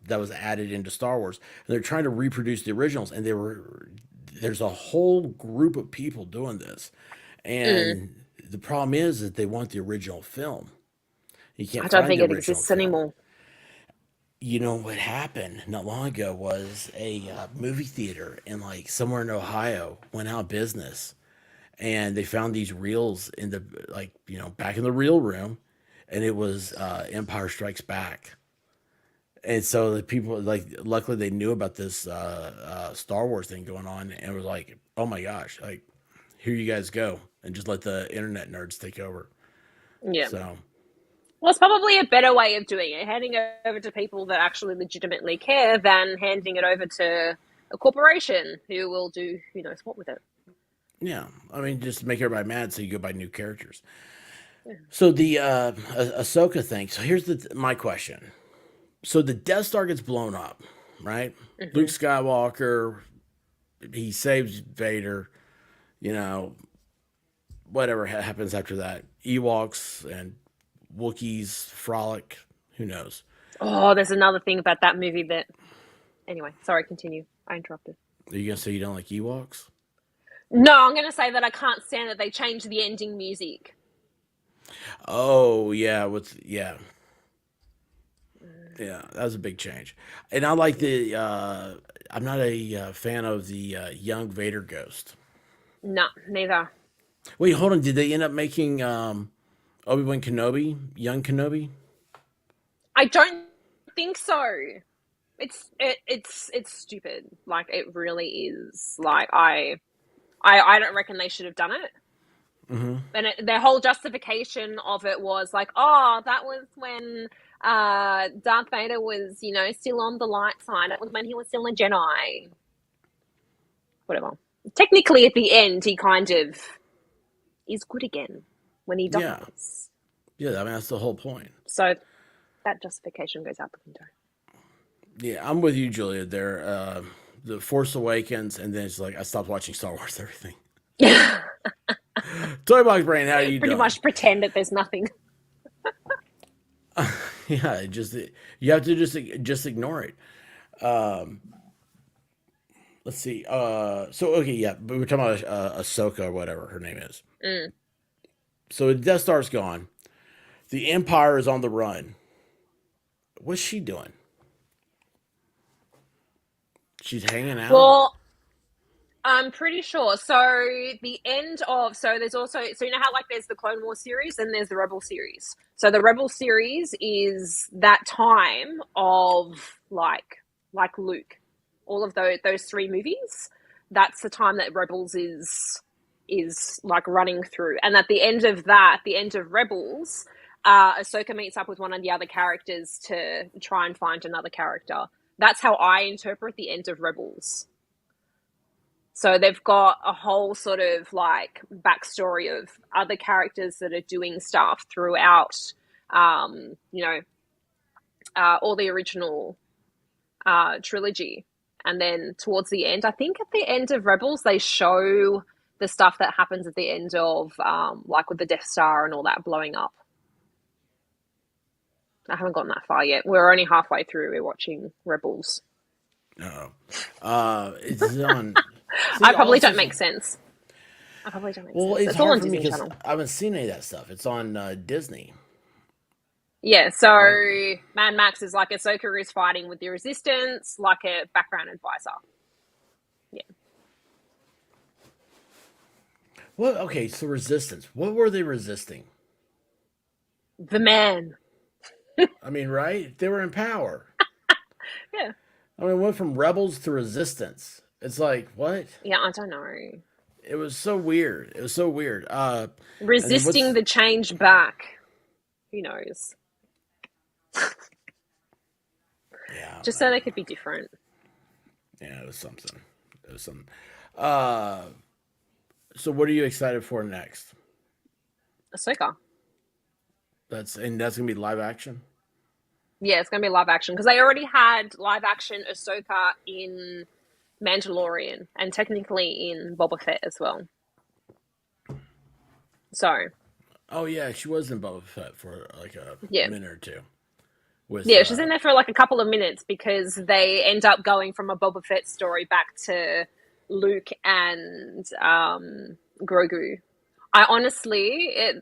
that was added into Star Wars, and they're trying to reproduce the originals. And there's a whole group of people doing this, and the problem is that they want the original film. You can't. I don't find think the it original exists film. anymore. You know what happened not long ago was a movie theater in like somewhere in Ohio went out of business, and they found these reels in the back in the reel room, and it was Empire Strikes Back. And so the people, like, luckily they knew about this Star Wars thing going on, and it was like, oh my gosh, like, here you guys go, and just let the internet nerds take over. Yeah. So. Well, it's probably a better way of doing it, handing it over to people that actually legitimately care than handing it over to a corporation who will do who knows what with it. Yeah, I mean, just make everybody mad so you go buy new characters. Yeah. So the Ahsoka thing. So here's my question. So the Death Star gets blown up, right? Luke Skywalker, he saves Vader. Whatever happens after that. Ewoks and Wookiees frolic. Who knows? Oh, there's another thing about that movie that... Anyway, sorry, continue. I interrupted. Are you going to say you don't like Ewoks? No, I'm going to say that I can't stand that they changed the ending music. Oh, yeah. Yeah, that was a big change. And I like I'm not a fan of the young Vader ghost. No, neither. Wait, hold on. Did they end up making Obi-Wan Kenobi, young Kenobi? I don't think so. It's stupid. Like, it really is. Like, I don't reckon they should have done it. Mm-hmm. And their whole justification of it was like, oh, that was when Darth Vader was, still on the light side. That was when he was still a Jedi. Whatever. Technically, at the end, he kind of is good again when he dies. Yeah, I mean, that's the whole point. So that justification goes out the window. Yeah, I'm with you, Julia. There, The Force Awakens, and then it's like I stopped watching Star Wars. Everything. Yeah. Toy Box Brain, how are you doing? Pretty much pretend that there's nothing. Yeah, you have to just ignore it. let's see. So okay, yeah, but we're talking about Ahsoka or whatever her name is. Mm. So the Death Star's gone. The Empire is on the run. What's she doing? She's hanging out. Well, I'm pretty sure. So the end of there's also you know how like there's the Clone Wars series and there's the Rebel series. So the Rebel series is that time of like Luke, all of those three movies. That's the time that Rebels is like running through, and at the end of that, the end of Rebels, Ahsoka meets up with one of the other characters to try and find another character. That's how I interpret the end of Rebels. So they've got a whole sort of like backstory of other characters that are doing stuff throughout, all the original trilogy. And then towards the end, I think at the end of Rebels, they show the stuff that happens at the end of, like with the Death Star and all that blowing up. I haven't gotten that far yet. We're only halfway through. We're watching Rebels. No, it's on. See, I probably also, don't make sense. I probably don't make well, sense. it's all hard on for me Disney because Channel. I haven't seen any of that stuff. It's on Disney. Yeah, so Right. Mad Max is like Ahsoka is fighting with the Resistance, like a background advisor. Yeah. What? Okay, so Resistance. What were they resisting? The man. I mean, right? They were in power. Yeah. I mean, it went from rebels to resistance. It's like what? Yeah, I don't know. It was so weird. It was so weird. And then Resisting the change back. Who knows? yeah, Just so they could be different. yeah, it was something. It was something. So what are you excited for next? Ahsoka. That's gonna be live action. Yeah, it's going to be live action because they already had live action Ahsoka in Mandalorian and technically in Boba Fett as well. So, Oh yeah, she was in Boba Fett for like a yeah. minute or two. With Yeah, she's in there for like a couple of minutes because they end up going from a Boba Fett story back to Luke and Grogu. I honestly,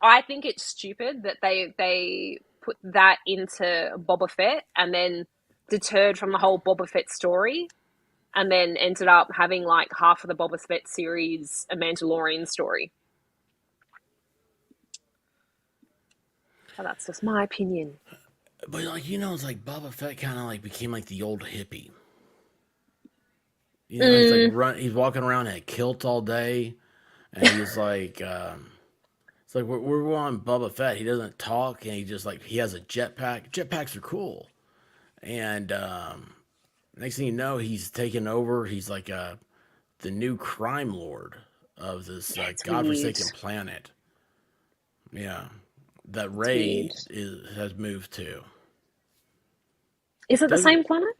I think it's stupid that they put that into Boba Fett and then deterred from the whole Boba Fett story and then ended up having like half of the Boba Fett series a Mandalorian story. But that's just my opinion. But like it's like Boba Fett kind of like became like the old hippie. He's like he's walking around in a kilt all day, and he's like, it's like we're on Boba Fett. He doesn't talk, and he just like he has a jetpack. Jetpacks are cool, and next thing you know, he's taken over. He's like the new crime lord of this godforsaken planet. Yeah, that Rey has moved to. Is it the same planet?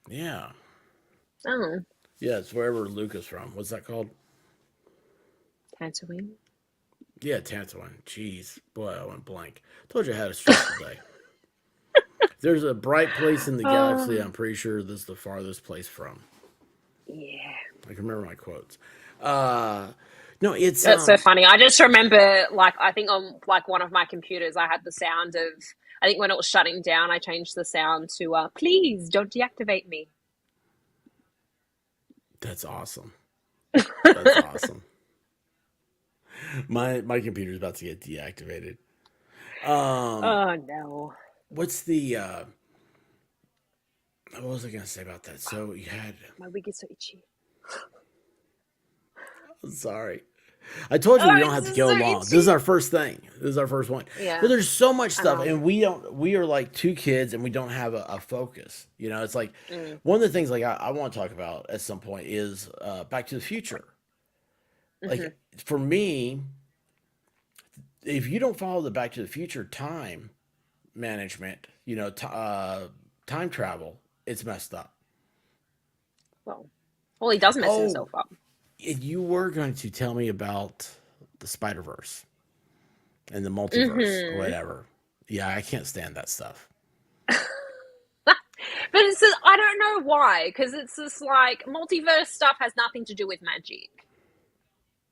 Yeah. Oh. Yeah, it's wherever Luke is from. What's that called? Tatooine. Yeah, Tatooine. Jeez. Boy, I went blank. Told you I had a stressful day. There's a bright place in the galaxy. I'm pretty sure this is the farthest place from. Yeah. I can remember my quotes. No, it's... That's so funny. I just remember, like, I think on, like, one of my computers, I had the sound of... I think when it was shutting down, I changed the sound to, please don't deactivate me. That's awesome. That's awesome. My computer's about to get deactivated. Oh, no. What's the... what was I going to say about that? So you had... My wig is so itchy. I'm sorry. I told you we don't have to go long. This is our first thing. This is our first one. Yeah. But there's so much stuff, and we are like two kids, and we don't have a focus. It's like one of the things like I want to talk about at some point is Back to the Future. Like for me, if you don't follow the Back to the Future time management, time travel, it's messed up. Well, he does mess himself up. You were going to tell me about the Spider-Verse and the multiverse or whatever. Yeah, I can't stand that stuff. But it's just, I don't know why, because it's just like multiverse stuff has nothing to do with magic.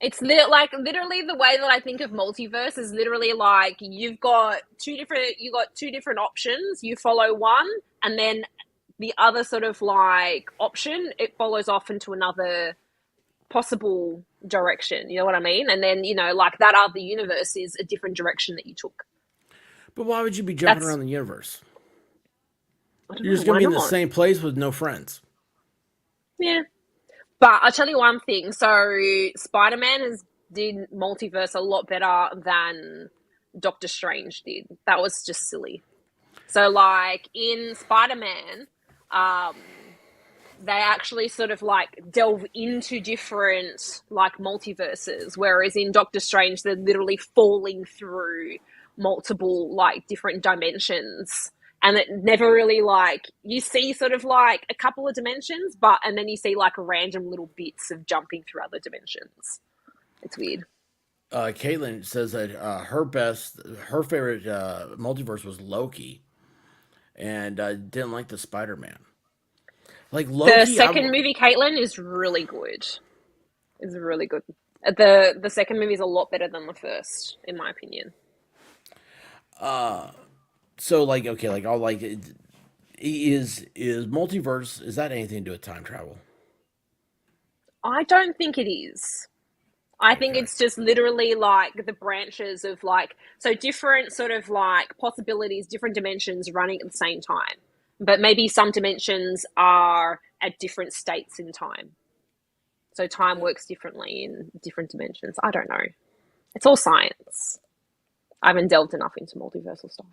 It's like literally the way that I think of multiverse is literally like you got two different options. You follow one, and then the other sort of like option, it follows off into another possible direction. You know what I mean? And then like that other universe is a different direction that you took. But why would you be jumping around the universe? You're just know, going to be in why the not? same place with no friends. Yeah. But I'll tell you one thing. So Spider-Man did multiverse a lot better than Doctor Strange did. That was just silly. So like in Spider-Man, they actually sort of like delve into different like multiverses, whereas in Doctor Strange they're literally falling through multiple like different dimensions. And it never really like you see sort of like a couple of dimensions, and then you see like random little bits of jumping through other dimensions. It's weird. Caitlin says that her favorite multiverse was Loki, and didn't like the Spider-Man. Like Loki, The second movie, Caitlin, is really good. It's really good. The second movie is a lot better than the first, in my opinion. So like okay, like all like is multiverse, is that anything to do with time travel? I don't think it is. I think Okay. it's just literally like the branches of like, so different sort of like possibilities, different dimensions running at the same time. But maybe some dimensions are at different states in time. So time works differently in different dimensions. I don't know. It's all science. I haven't delved enough into multiversal stuff.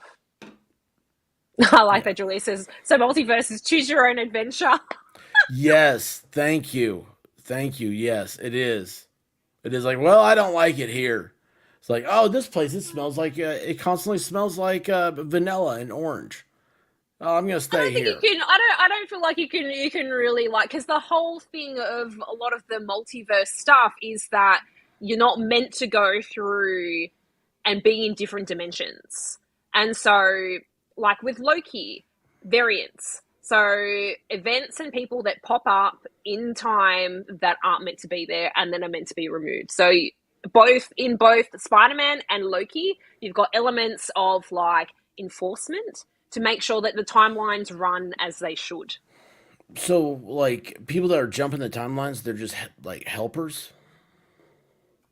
I like that Julie says, so multiverse is choose your own adventure. Yes, thank you. Yes, it is. It is like, well, I don't like it here. It's like, oh, this place, it smells like, it constantly smells like vanilla and orange. Oh, I'm gonna I stay don't think here. you can. I don't feel like you can really like, because the whole thing of a lot of the multiverse stuff is that you're not meant to go through and be in different dimensions. And so, like with Loki, variants. So events and people that pop up in time that aren't meant to be there and then are meant to be removed. So both Spider-Man and Loki, you've got elements of like enforcement to make sure that the timelines run as they should. So, like, people that are jumping the timelines, they're just like helpers.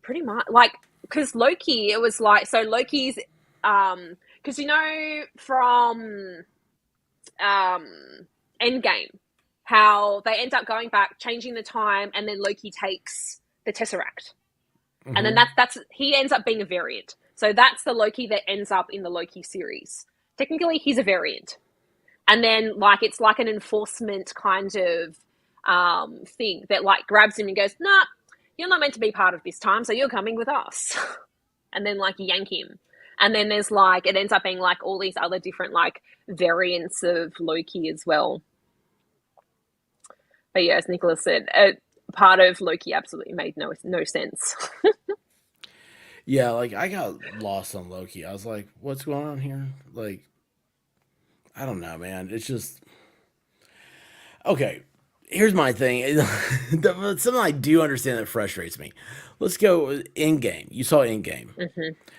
Pretty much, like, because Loki, it was like, so Loki's, because from Endgame, how they end up going back, changing the time, and then Loki takes the Tesseract, and then that's he ends up being a variant. So that's the Loki that ends up in the Loki series. Technically, he's a variant. And then, like, it's like an enforcement kind of thing that, like, grabs him and goes, nah, you're not meant to be part of this time, so you're coming with us. And then, like, yank him. And then there's, like, it ends up being, like, all these other different, like, variants of Loki as well. But, yeah, as Nicholas said, part of Loki absolutely made no sense. Yeah, like, I got lost on Loki. I was like, what's going on here? Like, I don't know, man. It's just okay. Here's my thing. Something I do understand that frustrates me. Let's go Endgame. You saw Endgame.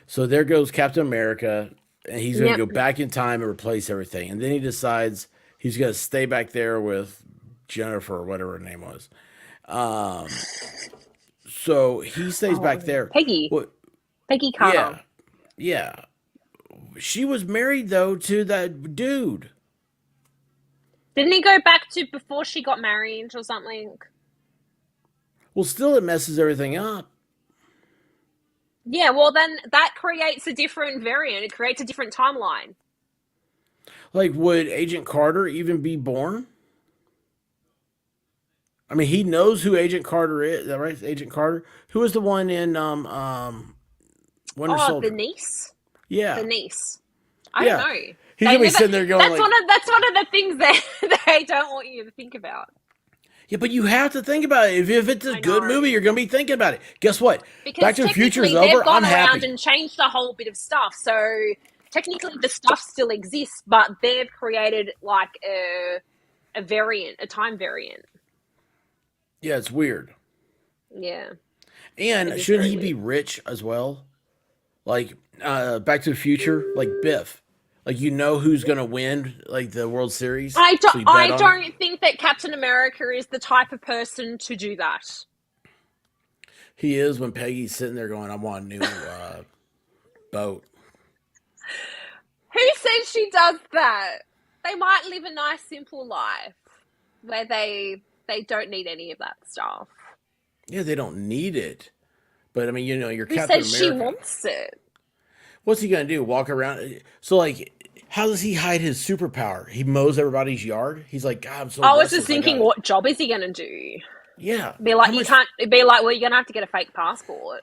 So there goes Captain America, and he's going to go back in time and replace everything. And then he decides he's going to stay back there with Jennifer or whatever her name was. So he stays back there. Peggy. What? Peggy Carter. Yeah. She was married, though, to that dude. Didn't he go back to before she got married or something? Well, still, it messes everything up. Yeah, well, then that creates a different variant. It creates a different timeline. Like, would Agent Carter even be born? I mean, he knows who Agent Carter is. Is that right? Agent Carter? Who was the one in Winter Soldier? The niece? Yeah. The niece. I don't know. He's going to be sitting there going that's one of the things that they don't want you to think about. Yeah, but you have to think about it. If it's a good movie, you're going to be thinking about it. Guess what? Because Back to the Future is over. They've gone I'm around happy. and changed a whole bit of stuff. So technically the stuff still exists, but they've created like a time variant. Yeah, it's weird. Yeah. And It is shouldn't very he be rich as well? Like Back to the Future, like Biff. Like you know who's gonna win like the World Series, so you bet I on it. don't think that Captain America is the type of person to do that. He is when Peggy's sitting there going, "I want a new boat." Who says she does that? They might live a nice, simple life where they don't need any of that stuff. Yeah, they don't need it, but I mean, you know, you're Who Captain says she America. wants it? What's he gonna do? Walk around? So like, how does he hide his superpower? He mows everybody's yard. He's like, God, I'm so. I was just restless, I thinking, gotta-" what job is he going to do? Yeah. Be like, How you much? can't. Be like, well, you're going to have to get a fake passport.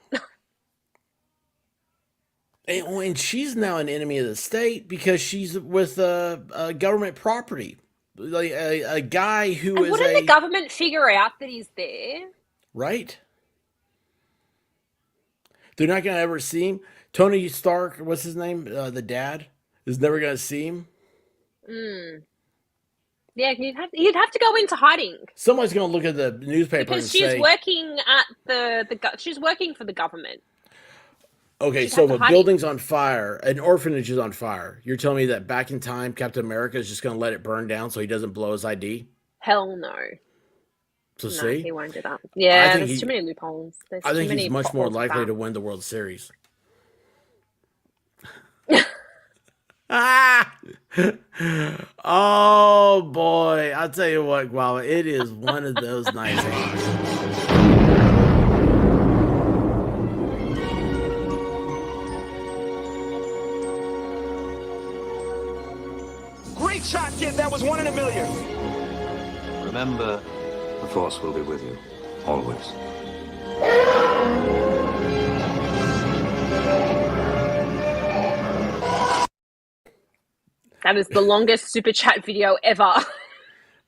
And she's now an enemy of the state because she's with government property, like a guy who And is wouldn't the a government figure out that he's there? right. They're not gonna ever see him. Tony Stark, what's his name? The dad is never gonna see him. Yeah, you'd have to go into hiding Somebody's gonna look at the newspaper and because she's say, working at she's working for the government. "Okay, She'd so have if to a hide building's on fire, an orphanage is on fire. You're telling me that back in time, Captain America is just gonna let it burn down so he doesn't blow his ID?" Hell no. So No, see, he won't do that. I Yeah, think there's too he, many loopholes. There's I too think many he's much more potholes with likely that. to win the World Series. Ah! Oh boy, I'll tell you what, Guava, it is one of those nights. Great shot, kid. That was 1 in a million. Remember, the Force will be with you. Always. That is the longest super chat video ever.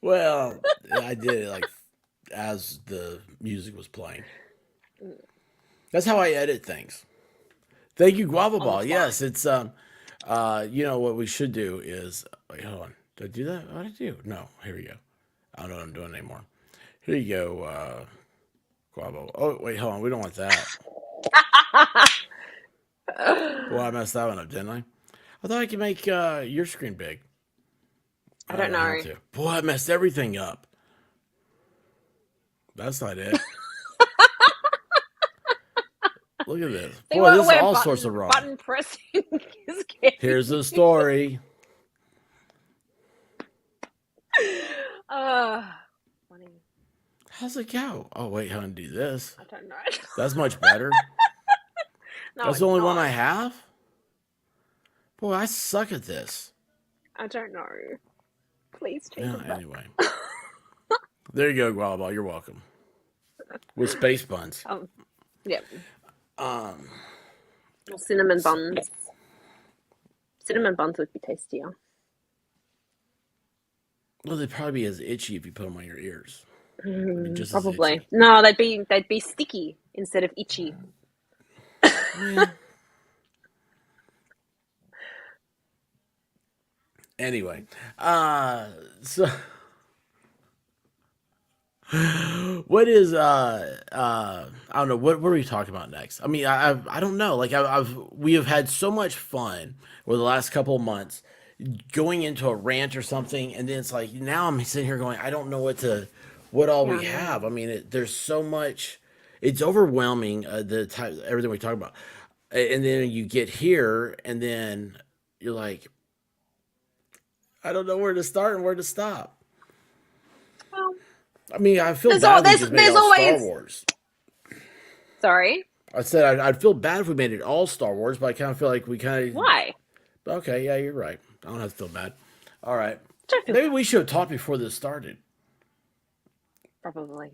Well, I did it like as the music was playing. That's how I edit things. Thank you, Guava Ball. Yes, it's you know what we should do is wait, hold on. Did I do that? What did I do? No, here we go. I don't know what I'm doing anymore. Here you go, Guava. Oh wait, hold on. We don't want that. Well, I messed that one up, didn't I? I thought I could make your screen big. I don't know. how to. Boy, I messed everything up. That's not it. Look at this. See, Boy, this is where all sorts of wrong. Button pressing is getting. Here's the story. Funny. How's it go? Oh, wait, how to do this? I don't know. That's much better. No, That's it's the only not. one I have? Boy, I suck at this. I don't know. Please change Yeah, it back. anyway. There you go, Guava. You're welcome. With space buns. Yeah. Or cinnamon buns. Cinnamon buns would be tastier. Well, they'd probably be as itchy if you put them on your ears. I mean, just as Probably. itchy. No, they'd be sticky instead of itchy. Yeah. Anyway, so what is I don't know what are we talking about next? I mean, I don't know. Like we have had so much fun over the last couple of months going into a rant or something, and then it's like now I'm sitting here going, I don't know what all we have. I mean, there's so much. It's overwhelming. Everything we talk about, and then you get here, and then you're like, I don't know where to start and where to stop. Well, I mean, I feel There's bad al- if we there's- just made there's it all Star always- Wars. sorry. I said I'd feel bad if we made it all Star Wars, but I kind of feel like we kind of... Why? Okay, yeah, you're right. I don't have to feel bad. All right. Don't feel Maybe we should have talked before this started. Probably.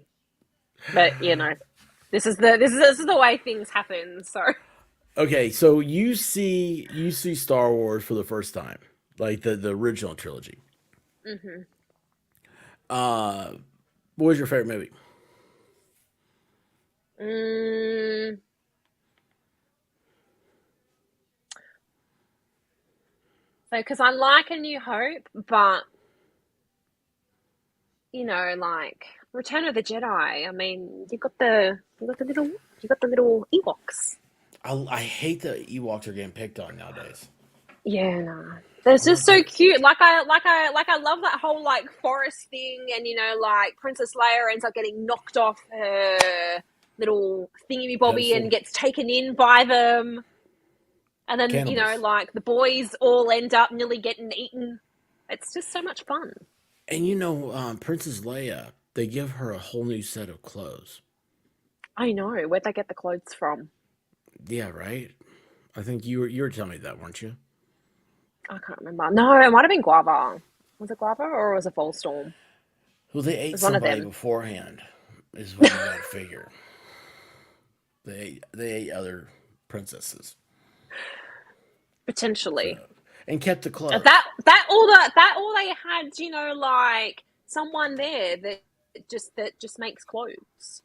But you know, this is the way things happen. So Okay, so you see Star Wars for the first time, like the original trilogy. Mm-hmm. What was your favorite movie? So because I like A New Hope, but you know, like Return of the Jedi. I mean, you got the little Ewoks. I hate that Ewoks are getting picked on nowadays. Yeah, no. It's I'm just like, so cute. Like I love that whole like forest thing, and you know, like Princess Leia ends up getting knocked off her little thingy bobby pedestal and gets taken in by them, and then you know, cannibals. like the boys all end up nearly getting eaten. It's just so much fun. And you know, Princess Leia, they give her a whole new set of clothes. I know. Where'd they get the clothes from? Yeah, right. I think you were telling me that, weren't you? I can't remember. No, it might have been Guava. Was it Guava or was it Volstorm? It Well, they ate was one of somebody them. beforehand, is what you got to figure. They ate other princesses, so Potentially. and kept the clothes. That all they had, you know, like someone there that just makes clothes.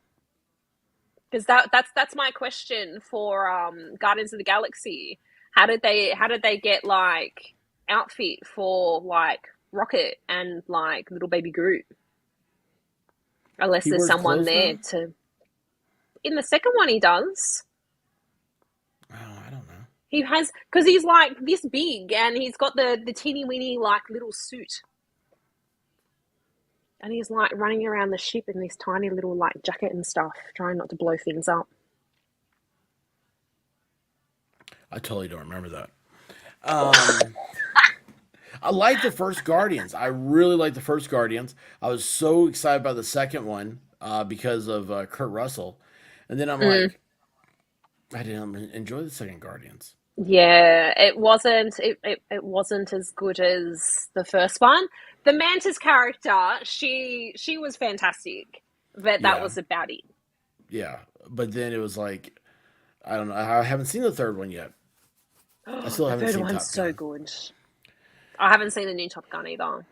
Because that's my question for Guardians of the Galaxy. How did they get like outfit for like Rocket and like little baby Groot? Unless He there's wears someone clothes there now. to. In the second one, he does. Oh, I don't know. He has because he's like this big and he's got the teeny weeny like little suit. And he's like running around the ship in this tiny little like jacket and stuff, trying not to blow things up. I totally don't remember that. Um, I like the first Guardians. I really like the first Guardians. I was so excited by the second one because of Kurt Russell, and then I'm Mm. like, I didn't enjoy the second Guardians. Yeah, it wasn't as good as the first one. The Mantis character, she was fantastic, but that Yeah, was about it. yeah. But then it was like, I don't know. I haven't seen the third one yet. I still The haven't third seen one's Top so Gun. good. I haven't seen the new Top Gun either.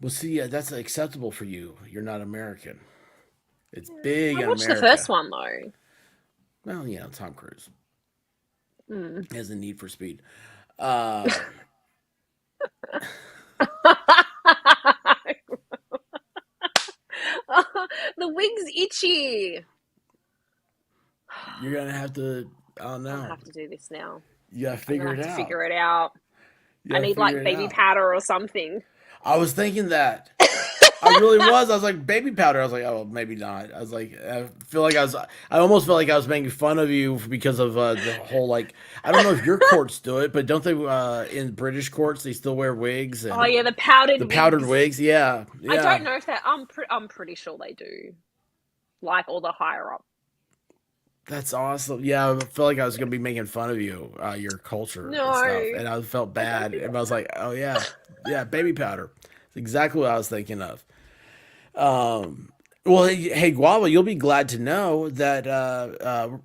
Well, see, that's acceptable for you. You're not American. It's big I in watched the first America. one though. Well, Tom Cruise Mm. has a need for speed. Uh, The wig's itchy. you're gonna have to. I don't I'm gonna know. have to do this now. You gotta I'm gonna figure have it to out. figure it out. You I gotta need figure like it baby out. powder or something. I was thinking that. I really was. I was like, baby powder. I was like, oh, maybe not. I was like, I feel like I was. I almost felt like I was making fun of you because of the whole like. I don't know if your courts do it, but don't they in British courts they still wear wigs Oh and yeah, the powdered the powdered wigs. wigs? Yeah, I yeah. don't know if that. I'm pretty sure they do. Like all the higher up. That's awesome. Yeah, I felt like I was gonna be making fun of you, your culture No, and stuff, I and I felt don't bad. do And that. I was like, oh yeah, yeah, baby powder. It's exactly what I was thinking of. Um, well, hey, Guava, you'll be glad to know that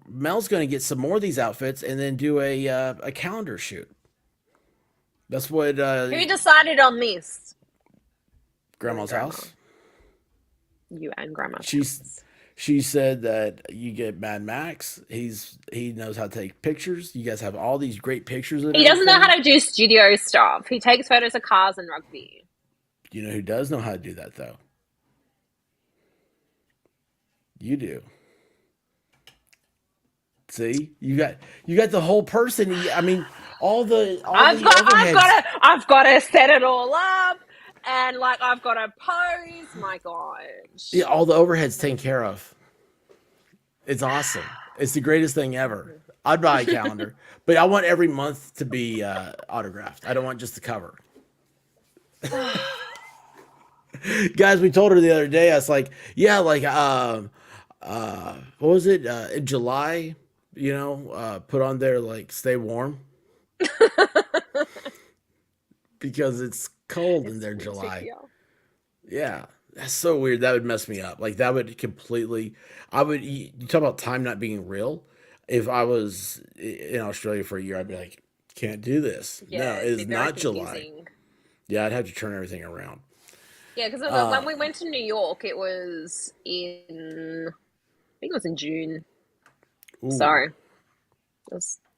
Mel's going to get some more of these outfits and then do a calendar shoot. That's what Who decided on this? You and Grandma's Grandma. house. You and Grandma's She's house. she said that you get Mad Max. He knows how to take pictures. You guys have all these great pictures and He doesn't know everything. how to do studio stuff. He takes photos of cars and rugby. You know who does know how to do that though? You do. See, you got the whole person. I mean, all the overheads. I've got to set it all up, and like I've got to pose. My Yeah, gosh. all the overheads taken care of. It's awesome. It's the greatest thing ever. I'd buy a calendar, but I want every month to be autographed. I don't want just the cover. Guys, we told her the other day. I was like, yeah, like what was it? In July, put on there like stay warm because it's cold in It's there winter July. here. Yeah. That's so weird. That would mess me up. Like that would completely. You talk about time not being real. If I was in Australia for a year, I'd be like, can't do this. No, Yeah, it it'd be is very not July. confusing. Yeah, I'd have to turn everything around. Yeah, because Uh, when we went to New York, it was in, I think it was in June. ooh,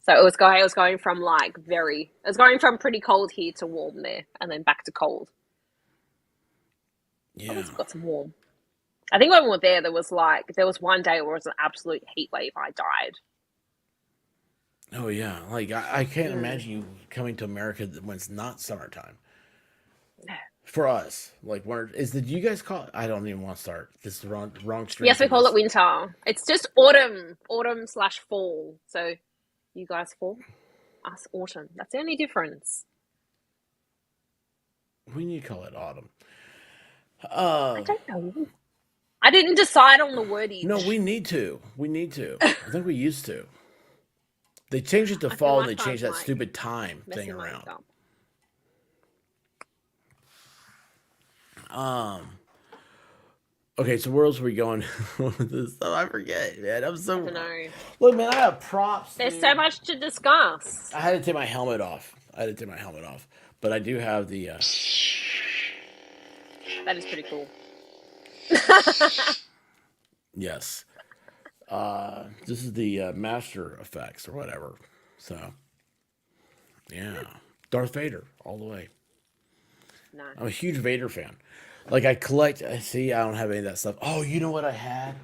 So it was going from like it was going from pretty cold here to warm there, and then back to cold. At Yeah. least we got some warm. I think when we were there was one day where it was an absolute heat wave. I died. Oh yeah. Like I can't imagine you coming to America when it's not summertime. For us, like, do you guys call it? I don't even want to start. This is the wrong stream. Yes, we call it winter. It's just autumn/fall. So you guys fall, us autumn. That's the only difference. We need to call it autumn. I don't know. I didn't decide on the wordage. No, we need to. I think we used to. They changed it to fall, and they changed that stupid time thing around. Okay, so where else are we going with this stuff? I forget, man. I don't know. Look, man, I have props. There's so much to discuss. I had to take my helmet off. But I do have the. That is pretty cool. Yes. This is the master effects or whatever. So, yeah. Darth Vader all the way. No. I'm a huge Vader fan. Like, I collect. See, I don't have any of that stuff. Oh, you know what I had?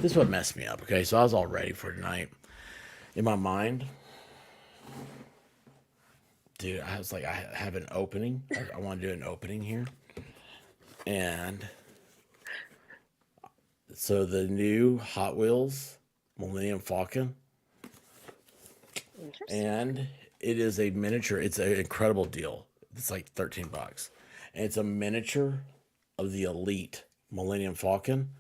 This is what messed me up, okay? So I was all ready for tonight. In my mind, dude, I was like, I have an opening. I want to do an opening here. And so the new Hot Wheels Millennium Falcon. And it is a miniature. It's an incredible deal. It's like $13. And it's a miniature of the Elite Millennium Falcon.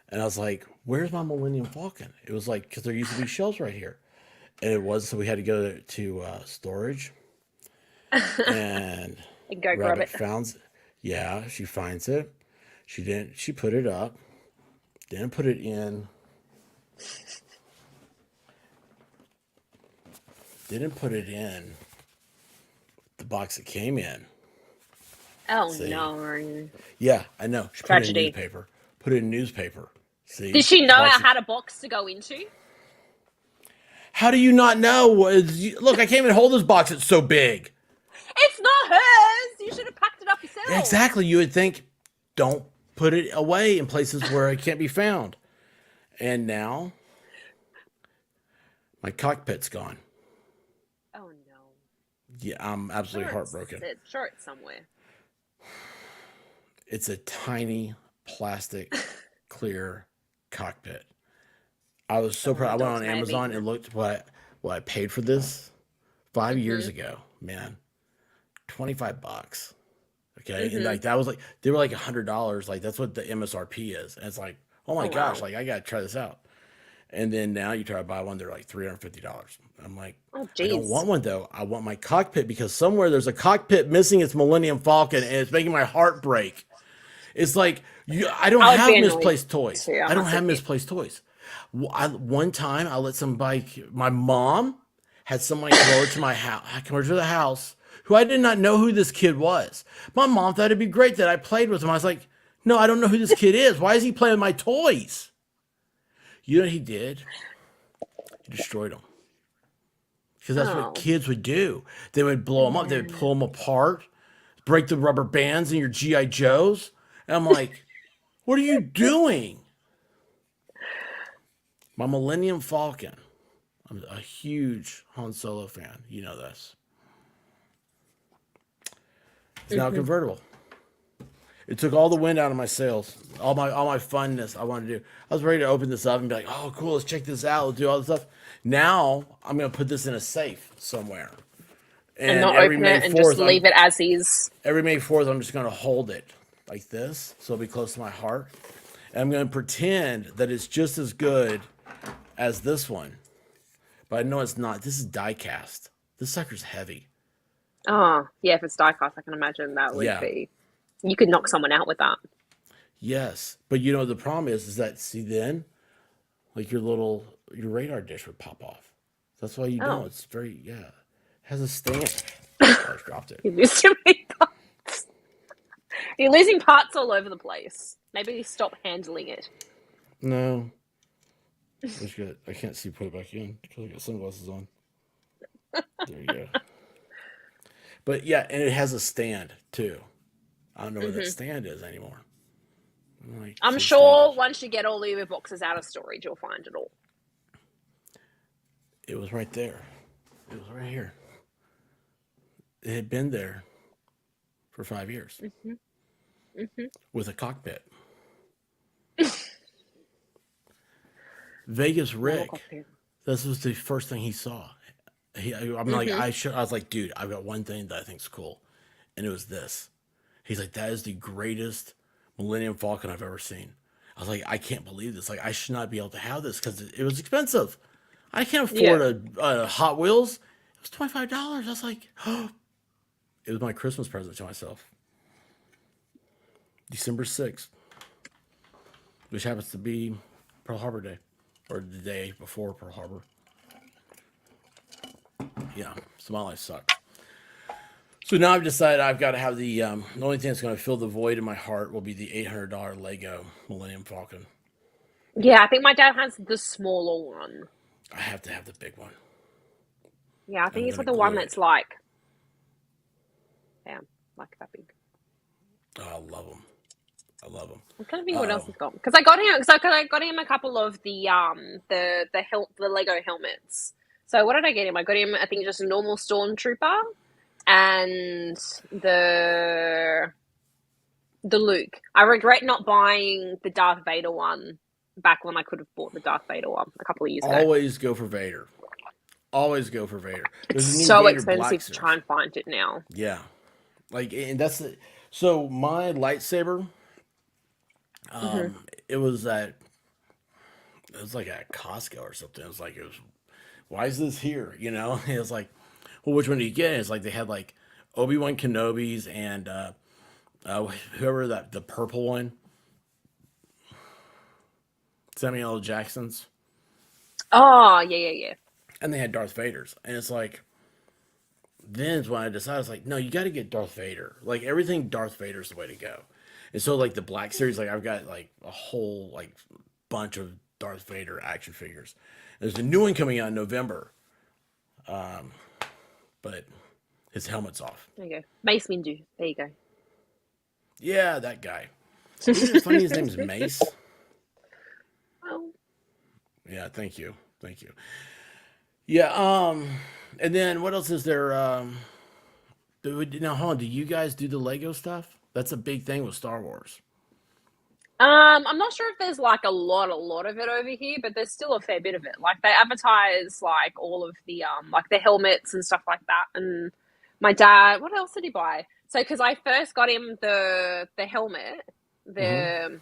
And I was like, where's my Millennium Falcon? It was like, because there used to be shelves right here. And it was, so we had to go to storage. And go grab it. Yeah, she finds it. She put it up. Didn't put it in. Didn't put it in the box it came in. Oh, no. Yeah, I know. She Tragedy. Put it in newspaper. See? Did she know it had a box to go into? How do you not know? Look, I can't even hold this box. It's so big. It's not hers. You should have packed it up yourself. Exactly. You would think, don't put it away in places where it can't be found. And now, my cockpit's gone. Oh, no. Yeah, I'm absolutely heartbroken. Sure, it's somewhere. It's a tiny plastic clear cockpit. I was so proud. I went on Amazon and looked what I paid for this 5 years ago. Man, $25. Okay, and like that was like they were like $100. Like that's what the MSRP is. And it's like, oh my gosh, like I gotta try this out. And then now you try to buy one, they're like $350. I'm like, oh, I don't want one though. I want my cockpit because somewhere there's a cockpit missing its Millennium Falcon, and it's making my heart break. It's like I don't have misplaced toys. I don't have misplaced toys. One time I let somebody, my mom had somebody come over to my house, the house, who I did not know who this kid was. My mom thought it'd be great that I played with him. I was like, no, I don't know who this kid is. Why is he playing with my toys? You know what he did? He destroyed them. Because that's what kids would do. They would blow them up. They would pull them apart, break the rubber bands in your G.I. Joes. And I'm like, what are you doing? My Millennium Falcon. I'm a huge Han Solo fan. You know this. It's now convertible. It took all the wind out of my sails, all my funness I wanted to do. I was ready to open this up and be like, oh, cool, let's check this out. Let's do all this stuff. Now I'm going to put this in a safe somewhere. And not open it and just leave it as is. Every May 4th, I'm just going to hold it like this, so it'll be close to my heart. And I'm going to pretend that it's just as good as this one. But I know it's not. This is die cast. This sucker's heavy. Oh, yeah, if it's die cast, I can imagine that would be... You could knock someone out with that. Yes. But you know, the problem is that, see then, like your radar dish would pop off. That's why you know it's very, it has a stand. I dropped it. You lose too many parts. You're losing parts all over the place. Maybe stop handling it. No. I can't see put it back in because I got sunglasses on. There you go. But yeah, and it has a stand too. I don't know where that stand is anymore. Like, I'm see sure stand. once you get all your boxes out of storage, you'll find it all. It was right there. It was right here. It had been there for 5 years with a cockpit. Vegas Rick. This was the first thing he saw. I'm like, I was like, dude, I've got one thing that I think's cool, and it was this. He's like, that is the greatest Millennium Falcon I've ever seen. I was like, I can't believe this. Like, I should not be able to have this because it was expensive. I can't afford a Hot Wheels. It was $25. I was like, oh. It was my Christmas present to myself. December 6th, which happens to be Pearl Harbor Day, or the day before Pearl Harbor. Yeah, so my life sucks. So now I've decided I've got to have the only thing that's going to fill the void in my heart will be the $800 Lego Millennium Falcon. Yeah, I think my dad has the smaller one. I have to have the big one. Yeah, I think he's got the one that's like, damn, like that big. Oh, I love them. I love them. I'm trying to think what else he's got because I got him a couple of the Lego helmets. So what did I get him? I got him, I think, just a normal stormtrooper and the Luke. I regret not buying the Darth Vader one back when I could have bought the Darth Vader one a couple of years ago. Always go for Vader. Always go for Vader. It's so Vader expensive to try and find it now. Yeah, like, and that's the. So my lightsaber, it was like at Costco or something. It was, why is this here? You know, it was like, well, which one do you get? It's like they had like Obi-Wan Kenobi's and whoever the purple one, Samuel L. Jackson's. Oh yeah. And they had Darth Vader's, and it's like, then is when I decided, I was like, no, you got to get Darth Vader. Like, everything Darth Vader's the way to go. And so, like, the Black Series, like, I've got, like, a whole, like, bunch of Darth Vader action figures. There's a new one coming out in November. But his helmet's off. There you go. Mace Windu. There you go. Yeah, that guy. Isn't it funny his name's Mace? Oh. Yeah, thank you. Yeah, and then what else is there? Now, hold on, do you guys do the Lego stuff? That's a big thing with Star Wars. I'm not sure if there's like a lot of it over here, but there's still a fair bit of it. Like they advertise like all of the like the helmets and stuff like that. And my dad, what else did he buy? So because I first got him the helmet, the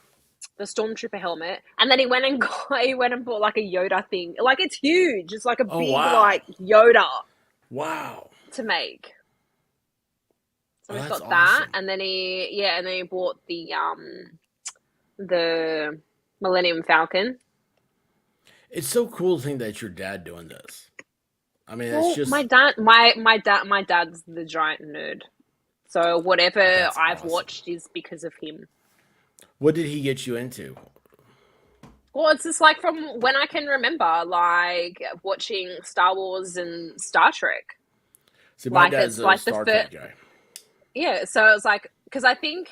stormtrooper helmet, and then he went and bought like a Yoda thing. Like it's huge. It's like a big like Yoda. Wow. To make. So he's got awesome. that, and then he bought the Millennium Falcon. It's so cool to think that your dad doing this. I mean, it's just my dad's the giant nerd. So whatever I've watched is because of him. What did he get you into? Well, it's just like from when I can remember, like watching Star Wars and Star Trek. See, my dad's a Star Trek guy. Yeah, so it's like, because I think,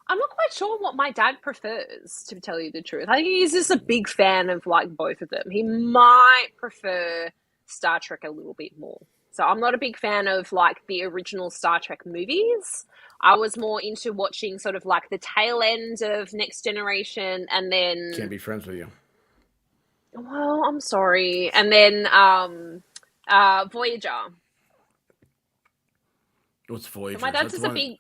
I'm not quite sure what my dad prefers, to tell you the truth. I think he's just a big fan of like both of them. He might prefer Star Trek a little bit more. So I'm not a big fan of like the original Star Trek movies. I was more into watching sort of like the tail end of Next Generation, and then can't be friends with you. Well, I'm sorry. And then Voyager. What's Voyager? So my dad's just a big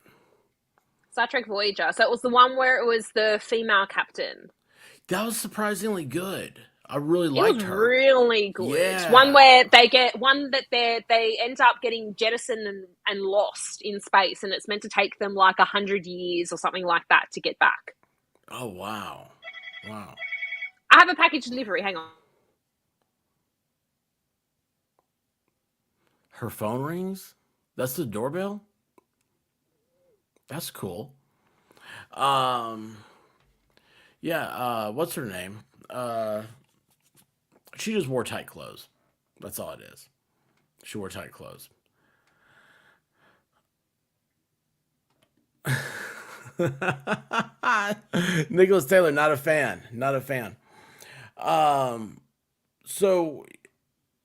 Star Trek Voyager. So it was the one where it was the female captain. That was surprisingly good. I really liked her. Really good. Yeah. One where they end up getting jettisoned and lost in space, and it's meant to take them like 100 years or something like that to get back. Oh wow. I have a package delivery. Hang on. Her phone rings? That's the doorbell? That's cool. What's her name? She just wore tight clothes. That's all it is. She wore tight clothes. Nicholas Taylor, not a fan. Not a fan. Um, so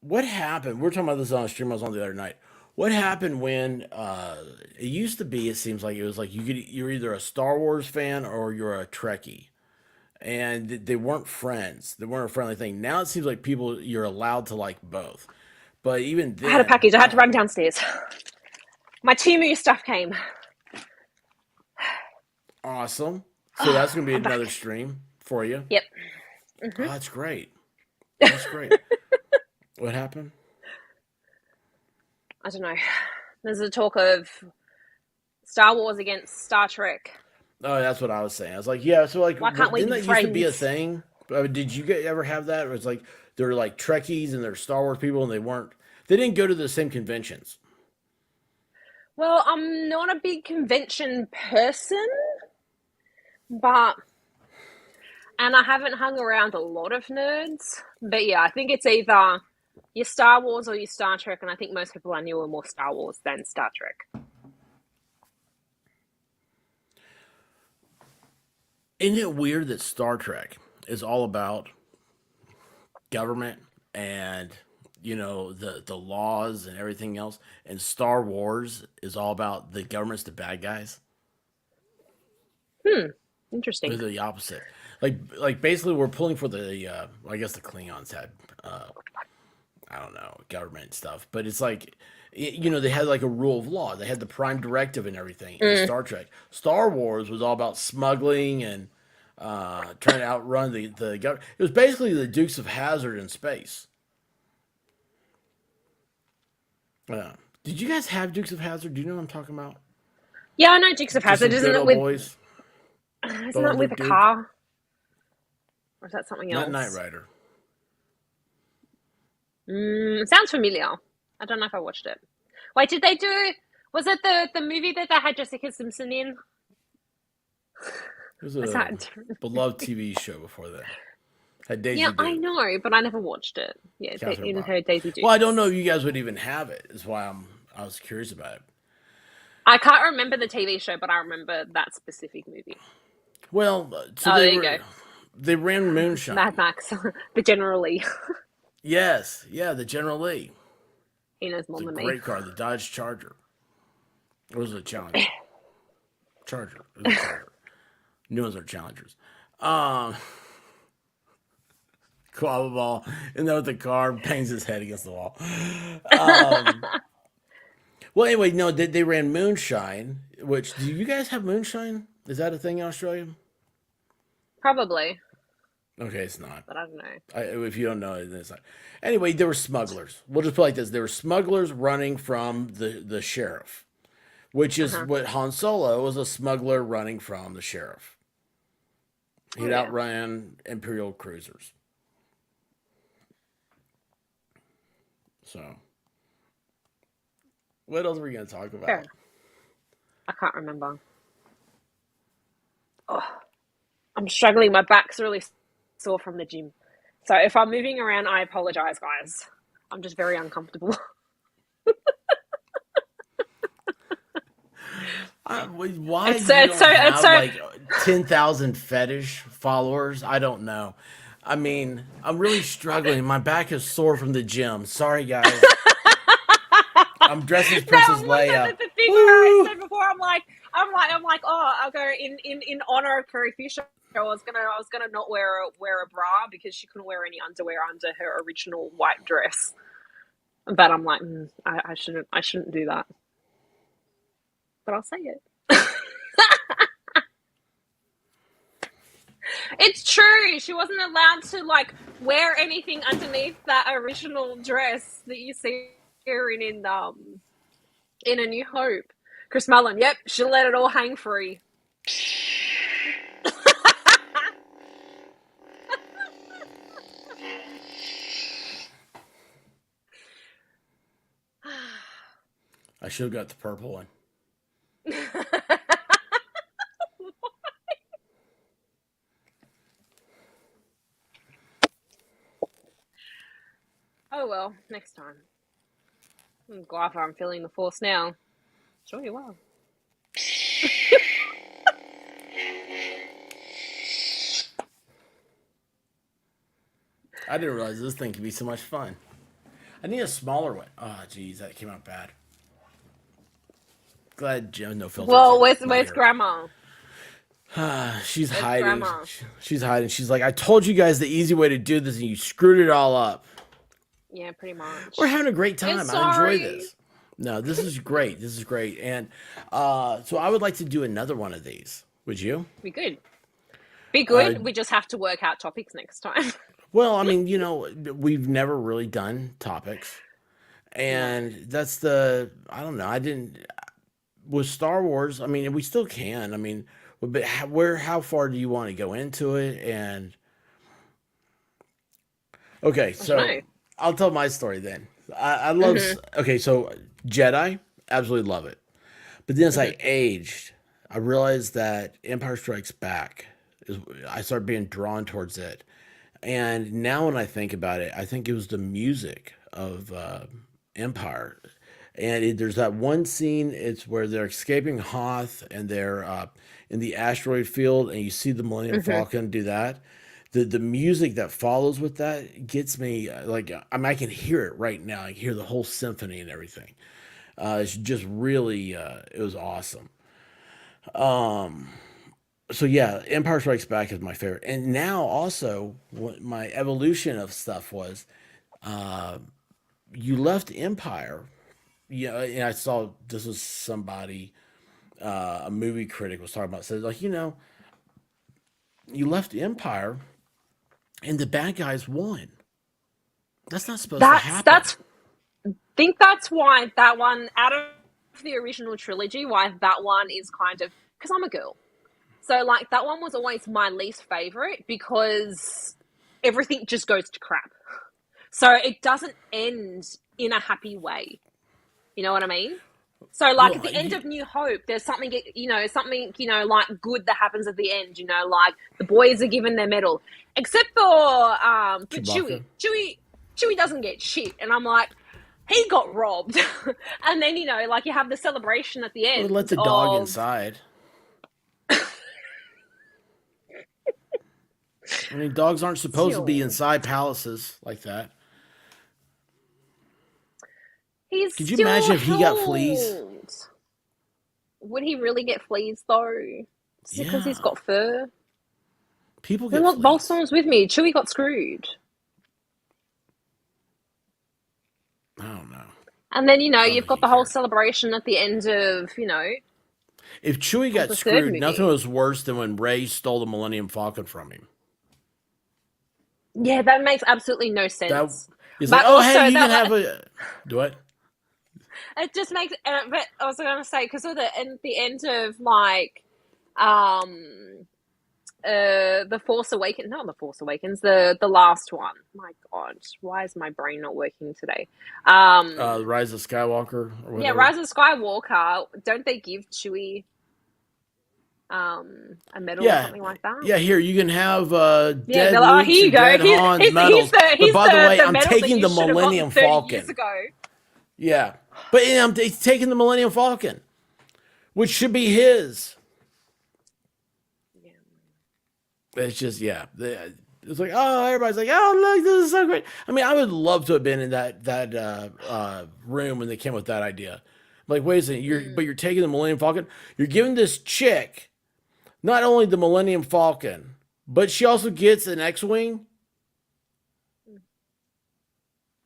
what happened? We are talking about this on a stream I was on the other night. What happened when it used to be? It seems like it was like you're either a Star Wars fan or you're a Trekkie, and they weren't friends. They weren't a friendly thing. Now it seems like people you're allowed to like both. But even I had a then, package. I had to run downstairs. My Timu stuff came. awesome. So that's gonna be I'm back. another stream for you. Yep. Oh, that's great. That's great. What happened? I don't know. There's a talk of Star Wars against Star Trek. Oh, that's what I was saying. I was like, yeah. So like, Why can't we didn't be that used to be a friends? thing? Did you ever have that? Where it's like they're like Trekkies and they're Star Wars people, and they didn't go to the same conventions. Well, I'm not a big convention person, and I haven't hung around a lot of nerds. But yeah, I think it's either your Star Wars or your Star Trek, and I think most people I knew were more Star Wars than Star Trek. Isn't it weird that Star Trek is all about government and the laws and everything else, and Star Wars is all about the government's the bad guys? Interesting. They're the opposite. Like basically, we're pulling for the. I guess the Klingons had. I don't know, government stuff, but it's like, they had like a rule of law. They had the prime directive and everything in Star Trek. Star Wars was all about smuggling and trying to outrun the government. It was basically the Dukes of Hazzard in space. Did you guys have Dukes of Hazzard? Do you know what I'm talking about? Yeah, I know Dukes of Just some Hazzard. Isn't good it old with? boys? Isn't that with a car? Or is that something else? Not Knight Rider. Sounds familiar. I don't know if I watched it. Wait, did they do? Was it the movie that they had Jessica Simpson in? It was a beloved TV show before that. Had Daisy Yeah, Duke. I know, but I never watched it. Yeah, in her Daisy Duke. Well, I don't know if you guys would even have it. Is why I was curious about it. I can't remember the TV show, but I remember that specific movie. Well, so there you go. They ran Moonshine. Mad Max, the General Lee. Yes, yeah, the General Lee. He knows more than me. Great car, the Dodge Charger. Or was it a Challenger? Charger. It was a Charger. New ones are Challengers. Quabba Ball in there with the car, bangs his head against the wall. Well, anyway, no, they ran Moonshine. Which, do you guys have Moonshine? Is that a thing in Australia? Probably. Okay, it's not. But I don't know. If you don't know it, then it's not. Anyway, there were smugglers. We'll just put it like this. There were smugglers running from the sheriff, which is what Han Solo was, a smuggler running from the sheriff. He'd outran Imperial cruisers. So, what else were we going to talk about? Fair. I can't remember. Oh, I'm struggling. My back's really sore from the gym. So if I'm moving around, I apologize, guys. I'm just very uncomfortable. Why do you have like 10,000 fetish followers? I don't know. I mean, I'm really struggling. My back is sore from the gym. Sorry, guys. I'm dressed as Princess Leia. The thing where I said before, I'm like, oh, I'll go in honor of Carrie Fisher. I was gonna not wear a bra because she couldn't wear any underwear under her original white dress. But I'm like, I shouldn't do that. But I'll say it. It's true. She wasn't allowed to like wear anything underneath that original dress that you see her in A New Hope. Chris Mullen, yep, she'll let it all hang free. I should have got the purple one. Oh well, next time. I'm glad I'm feeling the force now. Sure you will. I didn't realize this thing could be so much fun. I need a smaller one. Oh, geez, that came out bad. Glad Joe no filters. Well, not where's here. Grandma? She's Where's hiding. Grandma? She's hiding. She's like, I told you guys the easy way to do this, and you screwed it all up. Yeah, pretty much. We're having a great time. We're I enjoy sorry. this. No, this is great. This is great. And so I would like to do another one of these. Would you? Be good. Be good. We just have to work out topics next time. Well, I mean, we've never really done topics. And that's I don't know. I didn't, with Star Wars, I mean, we still can. I mean, but how far do you want to go into it? And, okay, so I'll tell my story then. I love, okay, so Jedi, absolutely love it. But then as I aged, I realized that Empire Strikes Back, I started being drawn towards it. And now when I think about it, I think it was the music of Empire. And there's that one scene, it's where they're escaping Hoth and they're in the asteroid field and you see the Millennium Falcon do that. The music that follows with that gets me, I can hear it right now. I can hear the whole symphony and everything. It's just really, it was awesome. So yeah, Empire Strikes Back is my favorite. And now also, what my evolution of stuff was, you left Empire. Yeah, and I saw this was somebody, a movie critic was talking about, said you left Empire, and the bad guys won. That's not supposed to happen. Think that's why that one out of the original trilogy, why that one is kind of, because I'm a girl. So, that one was always my least favorite because everything just goes to crap. So, it doesn't end in a happy way. You know what I mean? So, at the end of New Hope, there's something, good that happens at the end, the boys are given their medal. Except for Chewie. Chewie doesn't get shit. And I'm like, he got robbed. And then, you have the celebration at the end. Let the dog inside. I mean, dogs aren't supposed to be inside palaces like that. Could you imagine if he got fleas? Would he really get fleas though? Just because he's got fur? People get look, fleas. Bolson's with me. Chewie got screwed. I don't know. And then, you've got the whole celebration at the end of, If Chewie got screwed, nothing was worse than when Rey stole the Millennium Falcon from him. Yeah, that makes absolutely no sense. He's like, oh, hey, you can have a... Do what? It just makes... But I was going to say, because at the end of, The Force Awakens... Not The Force Awakens, the last one. My God, why is my brain not working today? Rise of Skywalker or whatever. Yeah, Rise of Skywalker. Don't they give Chewie... a medal or something like that. Yeah, here you can have dead Luke's here you go. dead Han's medals. But by the way, I'm taking the Millennium Falcon. Years ago. Yeah, but I'm taking the Millennium Falcon, which should be his. Yeah. It's just it's like, oh, everybody's like, oh, look, this is so great. I mean, I would love to have been in that room when they came with that idea. Like, wait a second, you're taking the Millennium Falcon. You're giving this chick not only the Millennium Falcon, but she also gets an X-Wing.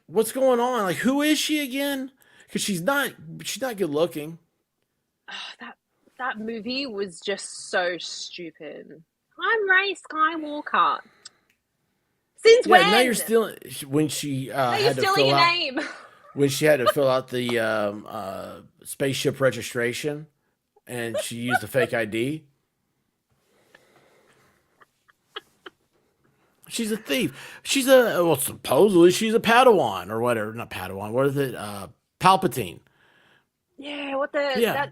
What's going on? Like, who is she again? Because she's not good looking. Oh, that movie was just so stupid. I'm Rey Skywalker. Since when? Now you're stealing. When she had to fill out, name. When she had to fill out the spaceship registration, and she used a fake ID. She's a thief. Supposedly she's a Padawan or whatever. Not Padawan. What is it? Palpatine. Yeah, what the... Yeah. That...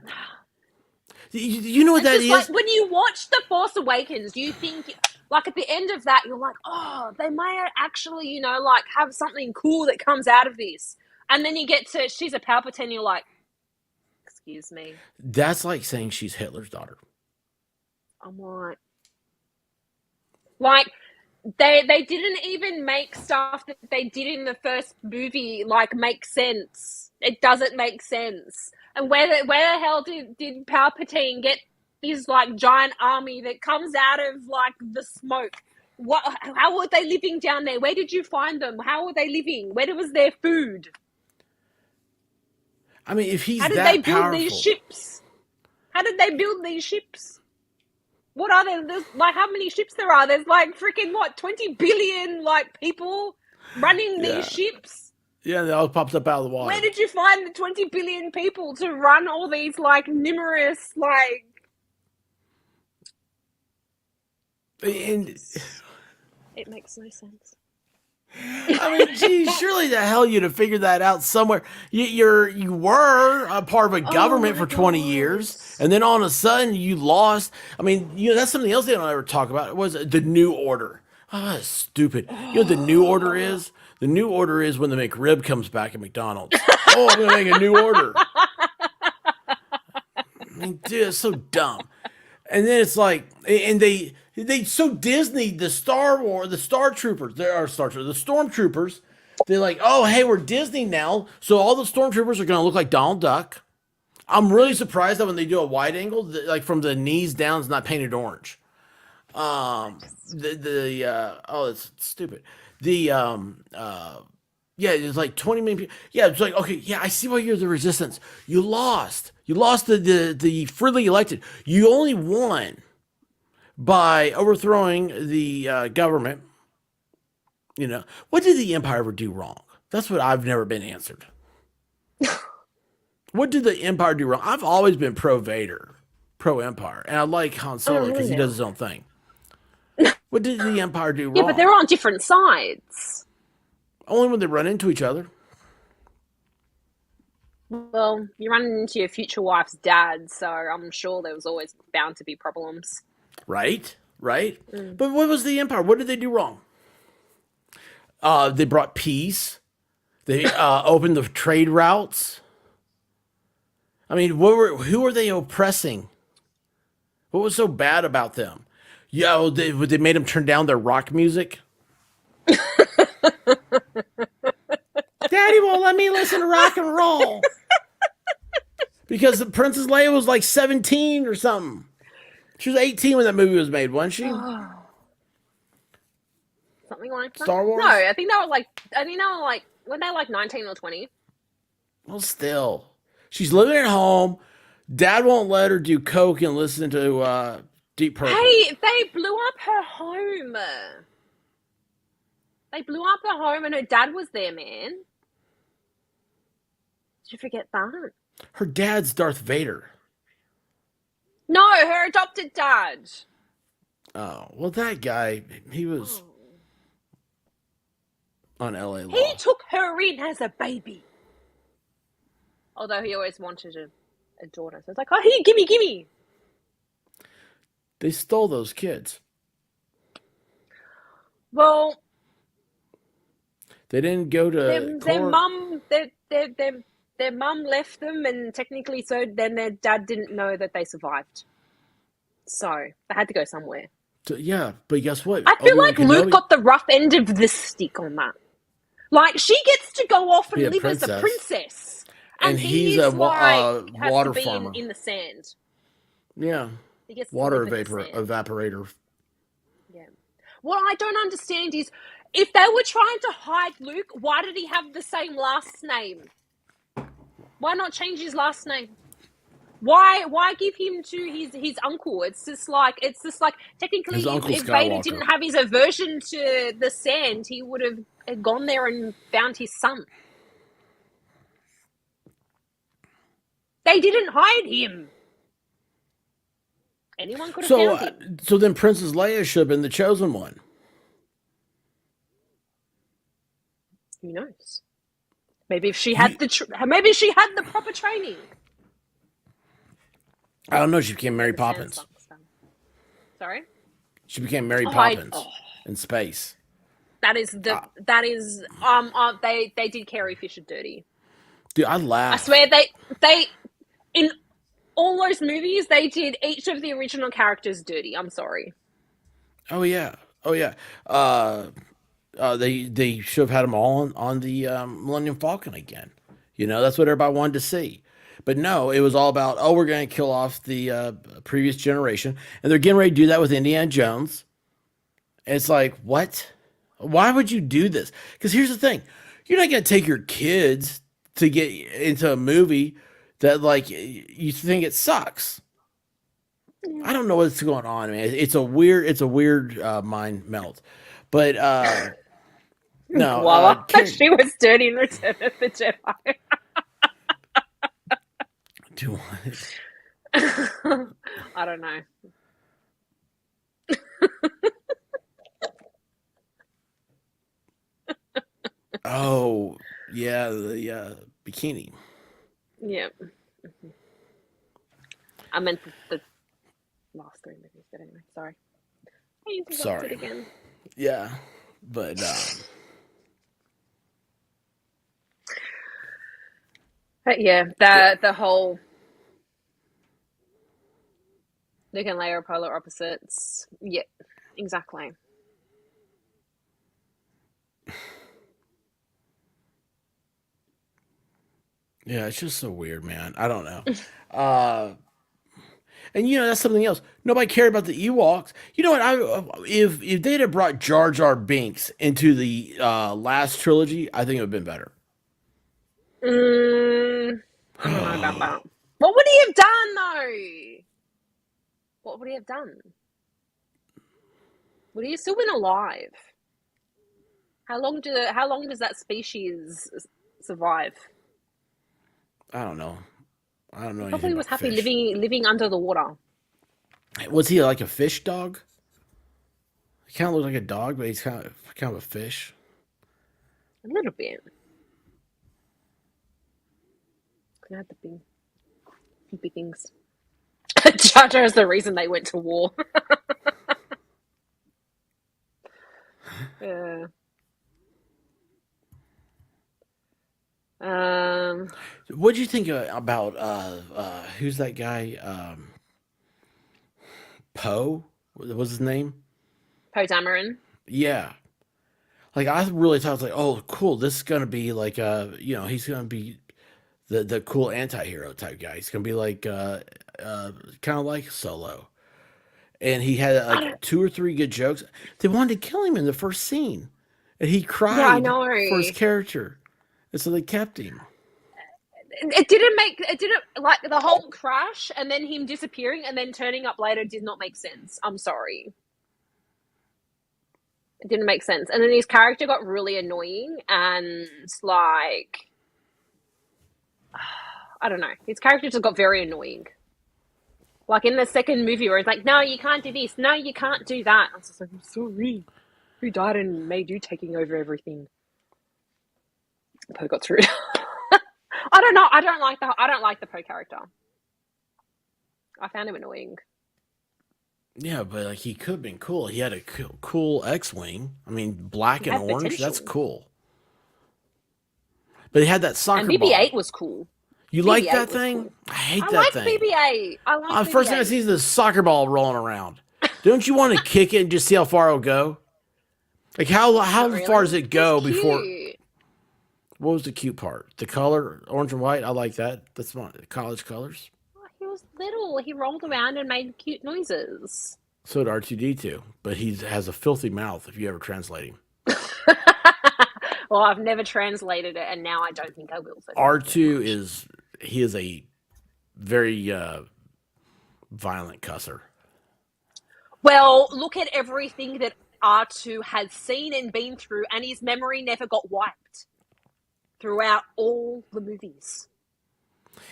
You know what that is? Like, when you watch The Force Awakens, you think... Like, at the end of that, you're like, oh, they may actually, have something cool that comes out of this. And then you get to, she's a Palpatine, you're like, excuse me. That's like saying she's Hitler's daughter. I'm like, they didn't even make stuff that they did in the first movie like make sense. It doesn't make sense. And where the hell did Palpatine get his like giant army that comes out of like the smoke? How were they living down there? Where did you find them? How were they living? Where was their food? I mean, if he's how did that they build powerful, these ships? How did they build these ships? What are there? There's like how many ships there are? There's like freaking 20 billion like people running these ships. Yeah, they all popped up out of the water. Where did you find the 20 billion people to run all these like numerous like? And it makes no sense. I mean, geez, surely the hell you'd have figured that out somewhere. You were a part of a government for 20 years, and then all of a sudden you lost. I mean, that's something else they don't ever talk about. It was the New Order. Oh, that's stupid. You know what the New Order is? The New Order is when the McRib comes back at McDonald's. Oh, I'm going to make a new order. I mean, dude, it's so dumb. And then it's like, and they so Disney, the Stormtroopers. They're like, oh, hey, we're Disney now, so all the Stormtroopers are going to look like Donald Duck. I'm really surprised that when they do a wide angle, like from the knees down, it's not painted orange. It's stupid. It's like 20 million people. Yeah, it's like, okay, yeah, I see why you're the resistance. You lost. You lost the freely elected. You only won by overthrowing the government. You know, what did the Empire ever do wrong? That's what I've never been answered. What did the Empire do wrong? I've always been pro-Vader, pro-Empire, and I like Han Solo because he does his own thing. What did the Empire do wrong? Yeah, but they're on different sides. Only when they run into each other. Well, you're running into your future wife's dad, so I'm sure there was always bound to be problems. Right. But what was the Empire? What did they do wrong? They brought peace. They opened the trade routes. I mean, who were they oppressing? What was so bad about them? Yeah, they made them turn down their rock music. Daddy won't let me listen to rock and roll. Because the Princess Leia was like 17 or something. She was 18 when that movie was made, wasn't she? Something like that. Star Wars? No, I think they were like, when they were like 19 or 20. Well, still. She's living at home. Dad won't let her do coke and listen to Deep Purple. Hey, they blew up her home. They blew up her home and her dad was there, man. Did you forget that? Her dad's Darth Vader. No, her adopted dad. Oh, well, that guy, he was on LA Law. He took her in as a baby. Although he always wanted a daughter. So it's like, oh, here, gimme. They stole those kids. Well, they didn't go to their mum left them, and technically so then their dad didn't know that they survived. So they had to go somewhere. Yeah, but guess what? I feel like Luke got the rough end of the stick on that. Like, she gets to go off and live as a princess. And he's a water has to farmer. be in the sand. Yeah. He gets water evaporator. Yeah. What I don't understand is, if they were trying to hide Luke, why did he have the same last name? Why not change his last name? Why give him to his uncle? It's just like technically if Vader didn't have his aversion to the sand, he would have gone there and found his son. They didn't hide him. Anyone could have found him. So then Princess Leia should have been the chosen one. Who knows? Maybe if she had the proper training. I don't know. She became Mary Poppins. Sorry? She became Mary Poppins in space. They did Carrie Fisher dirty. Dude, I laughed. I swear they in all those movies they did each of the original characters dirty. I'm sorry. Oh yeah. Oh yeah. They should have had them all on the Millennium Falcon again. You know, that's what everybody wanted to see. But no, it was all about, oh, we're going to kill off the previous generation, and they're getting ready to do that with Indiana Jones. And it's like, what? Why would you do this? Because here's the thing: you're not going to take your kids to get into a movie that like you think it sucks. I don't know what's going on, man. It's a weird mind melt. But no, Voila. She was dirty in Return of the Jedi. do I don't know. Oh, yeah, the bikini. Yeah. I meant the last three movies, but anyway, sorry. I interrupted Sorry. again. Yeah, but But yeah, the whole Luke and Leia are polar opposites. Yeah, exactly. yeah, it's just so weird, man. I don't know. And you know that's something else. Nobody cared about the Ewoks. You know what? If they'd have brought Jar Jar Binks into the last trilogy, I think it would have been better. I don't know about that. What would he have done though? What would he have done? Would he have still been alive? How long does that species survive? I don't know. I don't know. Probably anything was about happy fish. living under the water. Was he like a fish dog? He kind of looked like a dog, but he's kind of a fish. A little bit. Could have the big things. Jar Jar is the reason they went to war. Yeah. What do you think about who's that guy? Poe? What was his name? Poe Dameron. Yeah. Like I really thought, like, oh, cool. This is gonna be like he's gonna be the cool anti-hero type guy. He's gonna be like kind of like Solo. And he had like two or three good jokes. They wanted to kill him in the first scene, and he Yeah, I cried know. for his character, and so they kept him. It didn't like the whole crash and then him disappearing and then turning up later did not make sense. I'm sorry. It didn't make sense. And then his character got really annoying and like I don't know. His character just got very annoying. Like in the second movie where it's like, no, you can't do this. No, you can't do that. I was just like, I'm sorry. Who died and made you taking over everything? Poe got through it. I don't know. I don't like the Poe character. I found him annoying. Yeah, but like he could have been cool. He had a cool X-wing. I mean, black He and had orange. That's potential. cool. But he had that soccer And ball. BB-8 was cool. You like that BB-8 was thing? cool. I hate I that like thing. BB-8. I like First thing I BB-8. see is this soccer ball rolling around. Don't you want to kick it and just see how far it'll go? Like how Not far really. does it go It's before? cute. What was the cute part? The color, orange and white. I like that. That's my college colors. Oh, he was little. He rolled around and made cute noises. So did R2D2, but he has a filthy mouth. If you ever translate him, Well, I've never translated it, and now I don't think I will. So R2 is a very violent cusser. well, look at everything that R2 has seen and been through, and his memory never got wiped throughout all the movies.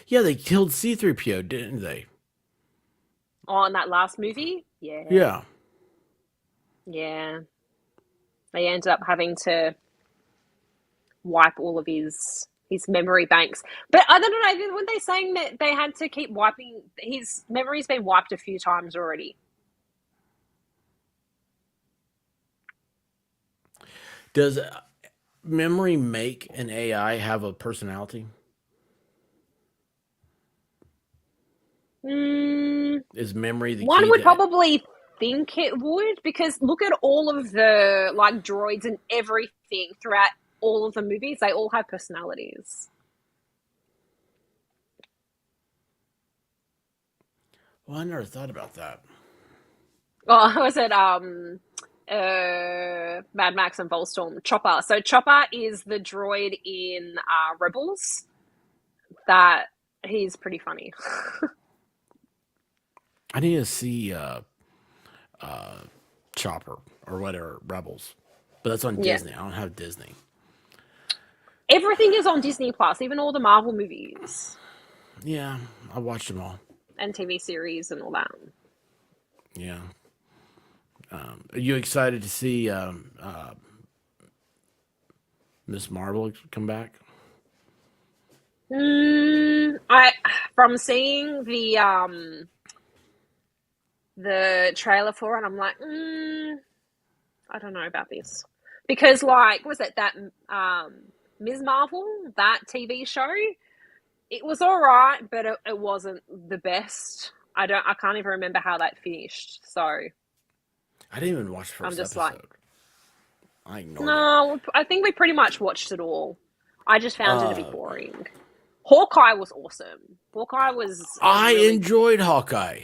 Yeah, they killed C-3PO, didn't they? Oh, in that last movie? Yeah. Yeah. Yeah. They ended up having to wipe all of his memory banks. But I don't know, weren't they saying that they had to keep wiping his memory's been wiped a few times already? Does memory make an AI have a personality? Is memory the One key would to probably think it would, because look at all of the like droids and everything throughout all of the movies. They all have personalities. Well, I never thought about that. Oh, was it Mad Max and Volstorm? Chopper. So Chopper is the droid in Rebels. That he's pretty funny. I need to see Chopper or whatever, Rebels. But that's on Yeah. Disney. I don't have Disney. Everything is on Disney Plus, even all the Marvel movies Yeah, I watched them all. and TV series and all that. Yeah. Are you excited to see Miss Marvel come back? From seeing the trailer for it, I'm like, I don't know about this, because like, was it that Ms. Marvel, that TV show? It was all right, but it wasn't the best. I can't even remember how that finished. So I didn't even watch the first just episode. like, I ignored it. no, I think we pretty much watched it all. I just found it a bit boring. Hawkeye was awesome. Hawkeye was. I enjoyed Hawkeye.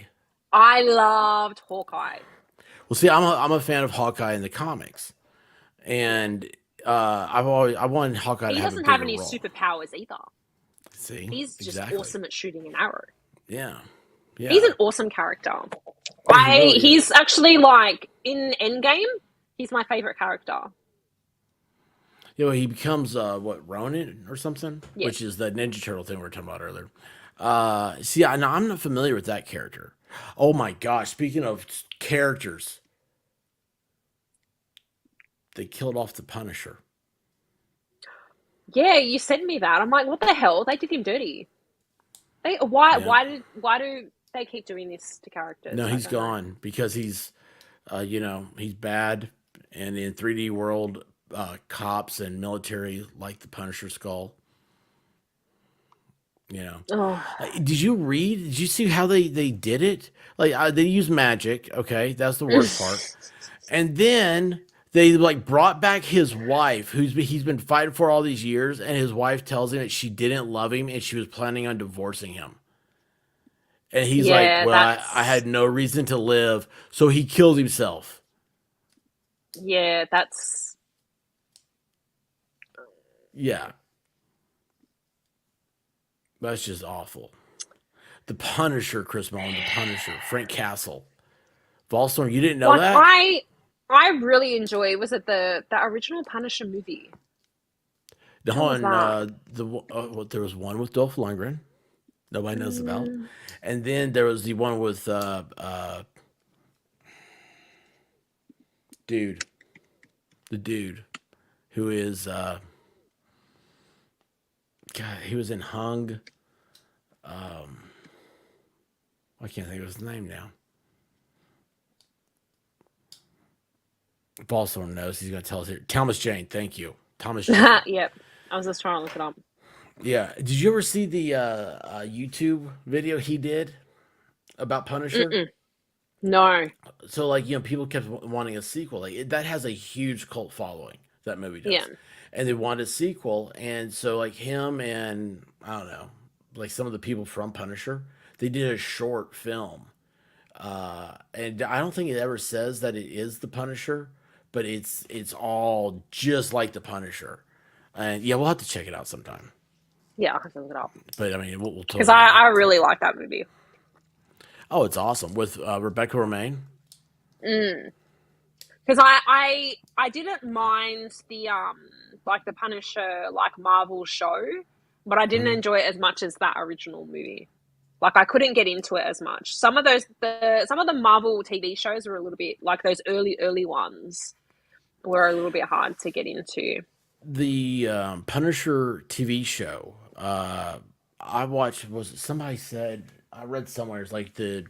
I loved Hawkeye. Well, see, I'm a fan of Hawkeye in the comics, and I wanted Hawkeye He to have a doesn't bigger have any role. superpowers either. See, He's just exactly. awesome at shooting an arrow. Yeah, yeah. He's an awesome character. really He's actually like in Endgame. He's my favorite character. Yeah, well, he becomes what, Ronin or something, Yeah. which is the Ninja Turtle thing we were talking about earlier. See, I'm not familiar with that character. Oh my gosh! Speaking of characters, they killed off the Punisher. Yeah, you sent me that. I'm like, what the hell? They did him dirty. Why do they keep doing this to characters? No, I he's don't know. gone because he's he's bad, and in 3D world, cops and military like the Punisher skull. Oh, Did you see how they did it? Like they use magic. Okay, that's the worst part. And then they like brought back his wife, he's been fighting for all these years, and his wife tells him that she didn't love him and she was planning on divorcing him. And he's yeah, like, "Well, I had no reason to live," so he killed himself. yeah, that's Yeah, that's just awful. The Punisher, Chris Mullen, the Punisher, Frank Castle, Volstorm. You didn't know like that? I really enjoy. Was it the original Punisher movie? The What was one, there was one with Dolph Lundgren. Nobody knows about. And then there was the one with the dude who is God, he was in Hung. I can't think of his name now. Ballstorm knows. He's going to tell us here. Thomas Jane, thank you. Thomas Jane. Yep. I was just trying to look it up. Yeah. Did you ever see the YouTube video he did about Punisher? No. So, like, people kept wanting a sequel. Like, that has a huge cult following, that movie does. Yeah. And they wanted a sequel. And so, like, him and, I don't know, like some of the people from Punisher, they did a short film. And I don't think it ever says that it is the Punisher, but it's all just like the Punisher. And yeah, we'll have to check it out sometime. Yeah, I'll have to look it up. But I mean, we'll totally. Because I really like that movie. Oh, it's awesome with Rebecca Romijn. Because I didn't mind the like the Punisher like Marvel show, but I didn't enjoy it as much as that original movie. Like I couldn't get into it as much. Some of the Marvel TV shows were a little bit like those early ones were a little bit hard to get into. The Punisher TV show. I watched. Was it somebody said? I read somewhere. It's like the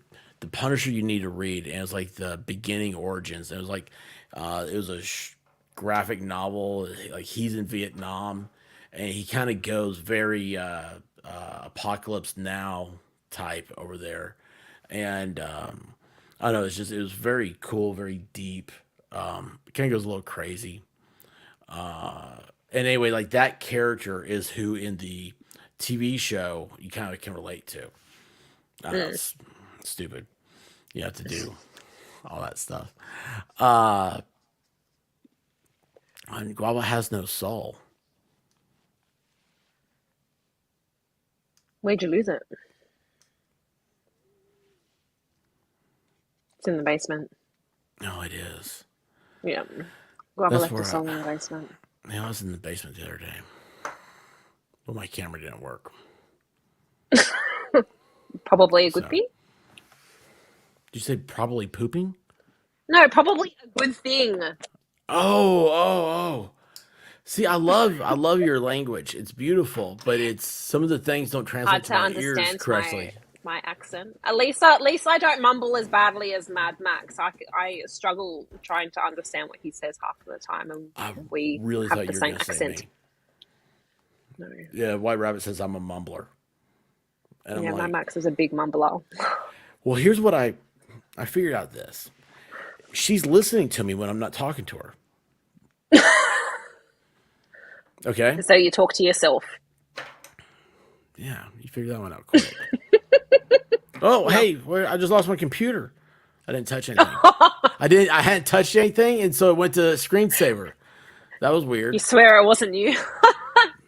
Punisher you need to read, and it's like the beginning origins. And it was like it was a graphic novel. Like he's in Vietnam, and he kind of goes very Apocalypse Now type over there, and I know it was very cool, very deep. It kind of goes a little crazy. And anyway, like that character is who in the TV show you kind of can relate to. I know it's stupid. You have to do all that stuff. And Guava has no soul. Where'd you lose it? It's in the basement. No, it is. Yeah. Guava That's left where a song in the basement. I was in the basement the other day. But my camera didn't work. Probably a good So, thing. did you say probably pooping? No, probably a good thing. Oh. See, I love your language. It's beautiful, but it's some of the things don't translate Hard to to my ears understand correctly. my accent. At least I don't mumble as badly as Mad Max. I struggle trying to understand what he says half of the time, and I we really have thought the you were same going to say accent. me. No. Yeah, White Rabbit says I'm a mumbler. And I'm Yeah, Mad like, Max is a big mumbler. well, here's what I figured out this. She's listening to me when I'm not talking to her. Okay? So you talk to yourself. Yeah, you figured that one out quick. Oh, hey, I just lost my computer. I didn't touch anything. I hadn't touched anything, and so it went to screensaver. That was weird. You swear it wasn't you.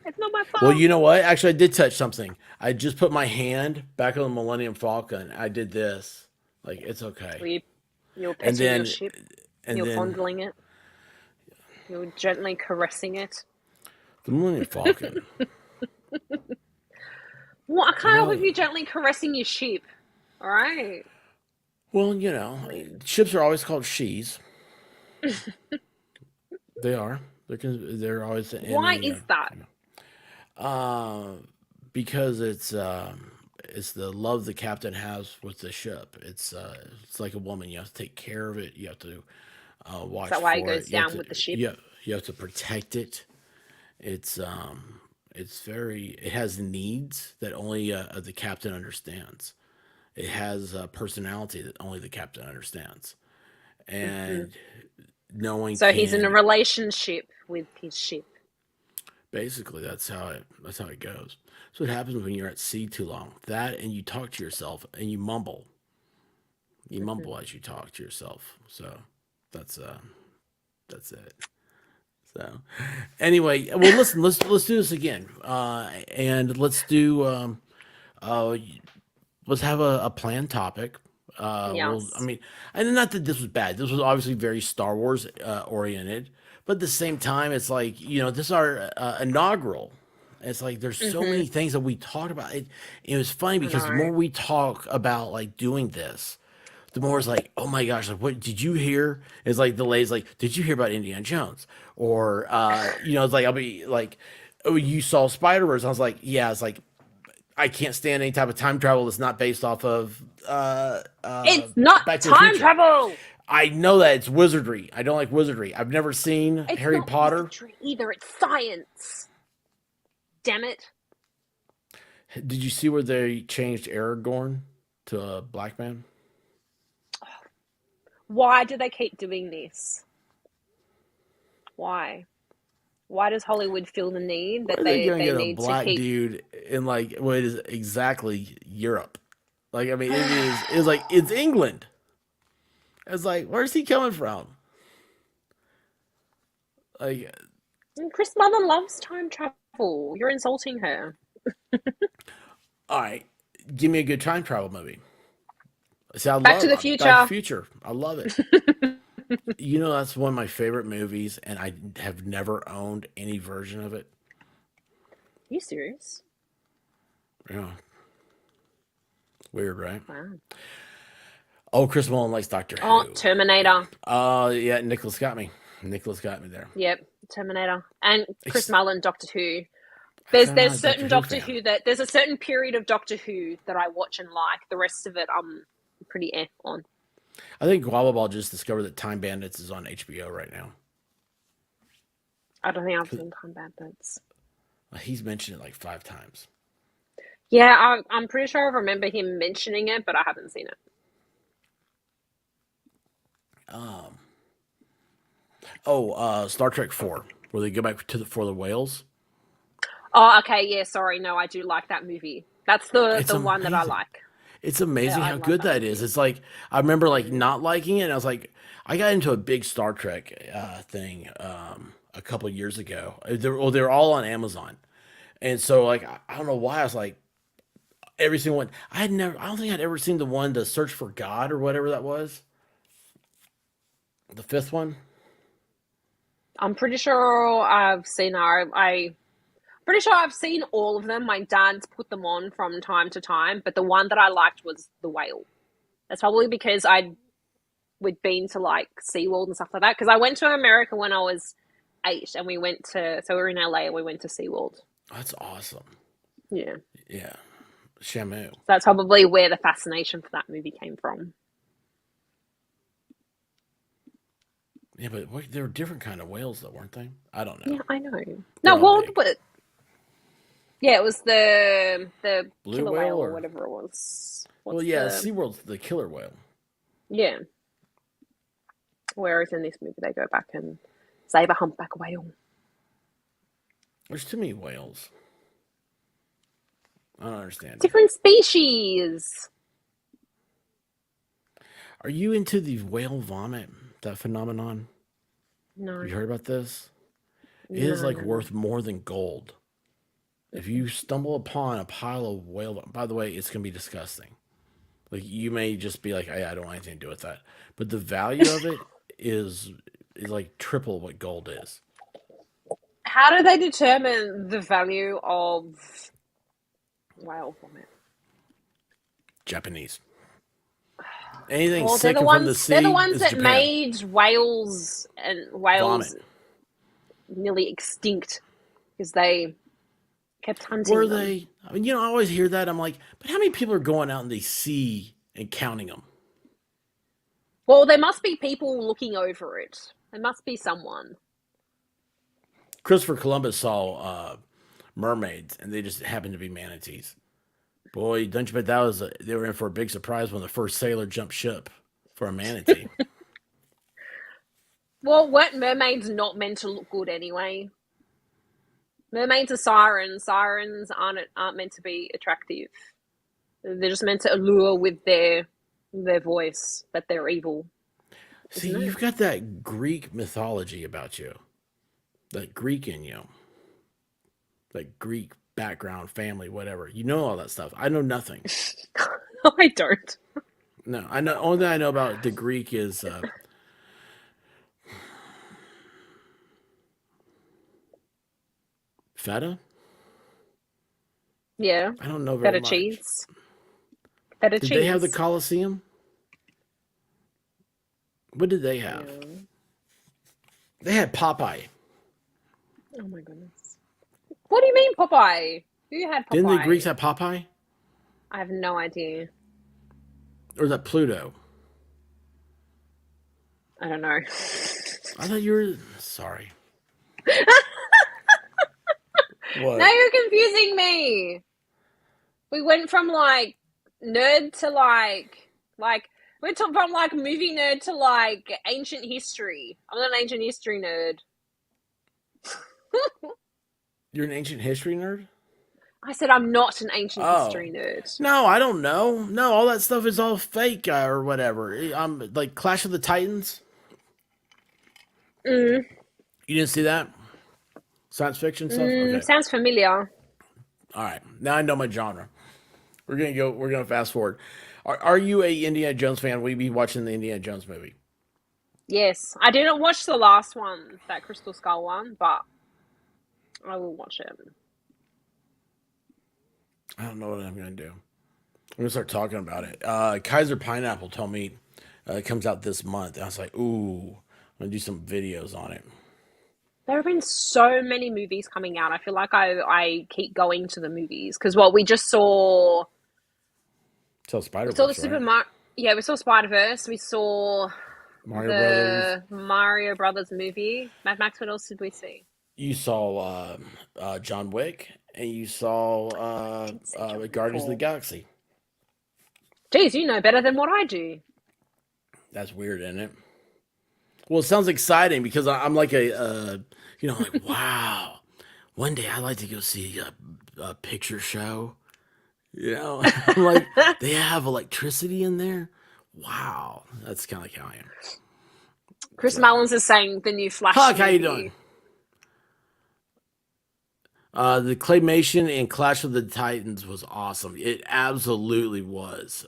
It's not my fault. Well, you know what? Actually, I did touch something. I just put my hand back on the Millennium Falcon. I did this. Like, it's okay. You're And petting then, your ship. and You're then fondling it. You're gently caressing it. the Millennium Falcon. Well, I can't help if you're gently caressing your sheep. All right. Well, ships are always called she's. They are. They're always in Why the, is that? because it's the love the captain has with the ship. It's like a woman. You have to take care of it. You have to watch Is that why it for goes You have down to- with the ship? You have to protect it. It's it has needs that only the captain understands. It has a personality that only the captain understands. And no one So he's in a can. relationship with his ship. Basically, that's how it goes. So what happens when you're at sea too long? That, and you talk to yourself and you mumble. You mumble as you talk to yourself. So that's it. So anyway, well, listen, let's do this again, and let's do let's have a planned topic. I Yes. mean, and not that this was bad. This was obviously very Star Wars oriented, but at the same time, it's like this is our inaugural. It's like there's so many things that we talked about. It was funny because the know. more we talk about like doing this, the more it's like, oh my gosh, like what did you hear? It's like the lady's like, did you hear about Indiana Jones? Or it's like I'll be like, oh, you saw Spider-Verse. I was like, yeah. It's like I can't stand any type of time travel that's not based off of It's not Back to the time Future. travel. I know that it's wizardry. I don't like wizardry. I've never seen It's Harry not Potter. wizardry either. It's science. Damn it. Did you see where they changed Aragorn to a black man? Why do they keep doing this? Why? Why does Hollywood feel the need that Where are they they gonna get a need to black keep? dude in like what is exactly Europe? Like I mean, it's like it's England. It's like where's he coming from? Like, Chris Mullen loves time travel. You're insulting her. all right, give me a good time travel movie. See, Back to the Back to Future. the Future. I love it. That's one of my favorite movies, and I have never owned any version of it. Are you serious? Yeah. Weird, right? Wow. Oh, Chris Mullen likes Doctor Oh, Who. Terminator. Yeah, Nicholas got me. Nicholas got me there. Yep, Terminator. And Chris Ex- Mullen, Doctor Who. I'm There's not a certain Doctor Who Doctor fan. Who that there's a certain period of Doctor Who that I watch and like. The rest of it I'm pretty on. I think Guava Ball just discovered that Time Bandits is on HBO right now. I don't think I've seen Time Bandits. He's mentioned it like 5 times. Yeah, I'm pretty sure I remember him mentioning it, but I haven't seen it. Um, Star Trek 4, where they go back for the whales. Oh, okay, yeah, sorry. No, I do like that movie. That's the It's one that I amazing. like. It's Yeah, amazing I how love good that that is. movie. It's like I remember like Mm. not liking it, and I was like, I got into a big Star Trek thing a couple years ago. They're all on Amazon, and so like I don't know why I was like every single one. I don't think I'd ever seen the one, The Search for God or whatever that was, the fifth one. I'm pretty sure I've seen I pretty sure I've seen all of them. My dad's put them on from time to time, but the one that I liked was The Whale. That's probably because we'd been to like SeaWorld and stuff like that. Because I went to America when I was 8, and so we were in LA and we went to SeaWorld. That's awesome. Yeah. Yeah, Shamu. So that's probably where the fascination for that movie came from. Yeah, but they were different kind of whales, though, weren't they? I don't know. Yeah, I know. They're No, all well, big. yeah, it was the Blue killer whale whale or or whatever it was. well, What's yeah, the SeaWorld's the killer whale. yeah? Whereas in this movie they go back and save a humpback whale. There's too many whales. I don't understand it. Different species. Are you into the whale vomit, that phenomenon? No, Have you heard about this? It no, is like no, no. worth more than gold. If you stumble upon a pile of whale, by the way, it's gonna be disgusting. Like you may just be like, I don't want anything to do with that. But the value of it is like triple what gold is. How do they determine the value of whale vomit? Japanese. Anything Well, sick and from the they're the sea ones is that Japan. made whales Vomit. nearly extinct because they kept Were hunting them. they? I mean, I always hear that. I'm like, but how many people are going out in the sea and counting them? Well, there must be people looking over it. There must be someone. Christopher Columbus saw mermaids, and they just happened to be manatees. Boy, don't you bet they were in for a big surprise when the first sailor jumped ship for a manatee. Well, weren't mermaids not meant to look good anyway? Mermaids are sirens. Sirens aren't meant to be attractive. They're just meant to allure with their voice, but they're evil. See, Isn't it? you've got that Greek mythology about you, that Greek in you, that Greek background, family, whatever. You know all that stuff. I know nothing. I don't. No, I know. Only thing I know about the Greek is feta. Yeah, I don't know very feta much. cheese. Feta Did they have the cheese. Colosseum? What did they have? Yeah. They had Popeye. Oh my goodness. What do you mean, Popeye? Who had Popeye? Didn't the Greeks have Popeye? I have no idea. Or is that Pluto? I don't know. I thought you were sorry. What? Now you're confusing me. We went from like nerd to from like movie nerd to like ancient history. I'm an ancient history nerd. You're an ancient history nerd? I said I'm not an ancient Oh. history nerd. No, I don't know. No, all that stuff is all fake or whatever. I'm like Clash of the Titans. Mm. You didn't see that? Science fiction stuff? Okay. Sounds familiar. All right. Now I know my genre. We're gonna fast forward. Are you a Indiana Jones fan? Will you be watching the Indiana Jones movie? Yes, I didn't watch the last one, that Crystal Skull one, but I will watch it. I don't know what I'm gonna do. I'm gonna start talking about it. Kaiser Pineapple told me it comes out this month. And I was like, ooh, I'm gonna do some videos on it. There have been so many movies coming out. I feel like I keep going to the movies because we just saw. Tell Spider We saw the Verse, Super right? Mario. Yeah, we saw Spider-Verse. We saw Mario Brothers. the Mario Brothers movie. Mad Max. What else did we see? You saw John Wick, and you saw Guardians of the Galaxy. Jeez, you know better than what I do. That's weird, isn't it? Well, it sounds exciting because I'm like like, wow. One day I'd like to go see a picture show. I'm like, they have electricity in there. Wow, that's kind of like how I am. Chris So, Mullins is saying the new Flash Huck, how you movie. doing? The claymation in Clash of the Titans was awesome. It absolutely was.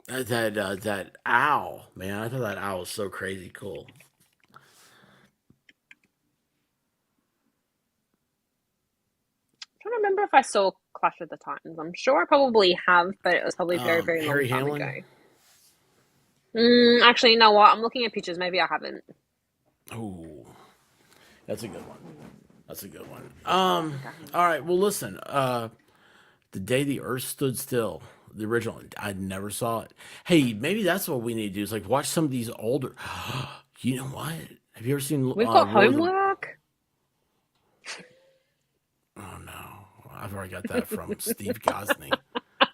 That owl, man, I thought that owl was so crazy cool. I'm trying to remember if I saw Clash of the Titans. I'm sure I probably have, but it was probably very, very long Harry time Hamlin. ago. Actually, you know what? I'm looking at pictures. Maybe I haven't. Oh, that's a good one. That's a good one. All right. Well, listen. The Day the Earth Stood Still, the original. I never saw it. Hey, maybe that's what we need to do. Is like watch some of these older. You know what? Have you ever seen? We've got Lord of the- homework. Oh no, I've already got that from Steve Gosney.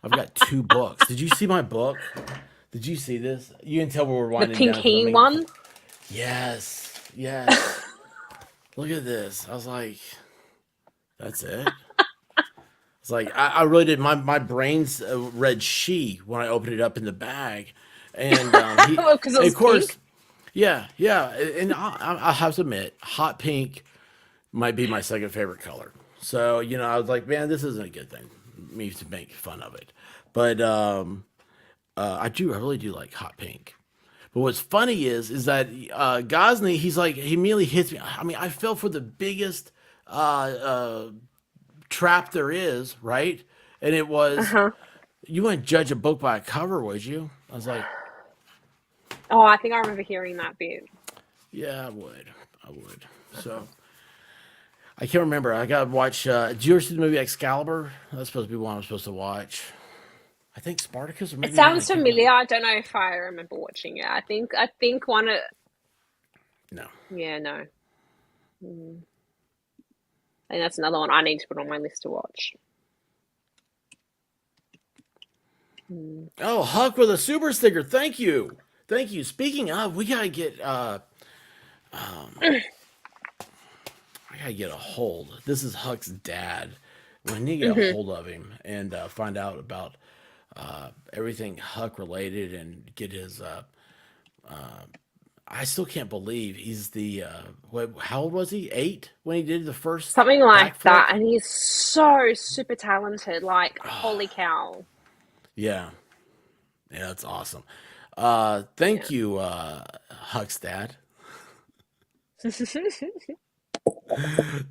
I've got 2 books. Did you see my book? Did you see this? You can tell we're The winding pink down. 'Cause I'm key making- one. Yes. Yes. Look at this. I was like, that's it. It's like I really did. My brain's read she when I opened it up in the bag, and Well, 'cause it was of course, pink? yeah. And I have to admit, hot pink might be my second favorite color. So I was like, man, this isn't a good thing. Me to make fun of it, but I really do like hot pink. But what's funny is that Gosney, he immediately hits me. I mean, I fell for the biggest trap there is, right? And it was, you wouldn't judge a book by a cover, would you? I was like, Oh, I think I remember hearing that bit. yeah, I would. So I can't remember. I gotta watch. Did you ever see the movie Excalibur? That's supposed to be one I'm supposed to watch. I think Spartacus. Or maybe It sounds not. I can't familiar. remember. I don't know if I remember watching it. I think one of No. yeah, no. I think that's another one I need to put on my list to watch. Oh, Huck with a super sticker. Thank you. Thank you. Speaking of, we gotta get I gotta get a hold. This is Huck's dad. We need to get a hold of him and find out about everything Huck related and get his. I still can't believe he's the. How old was he? 8 when he did the first Something like backflip? that. And he's so super talented. Like, holy cow. Yeah, that's awesome. Thank you, Huck's dad.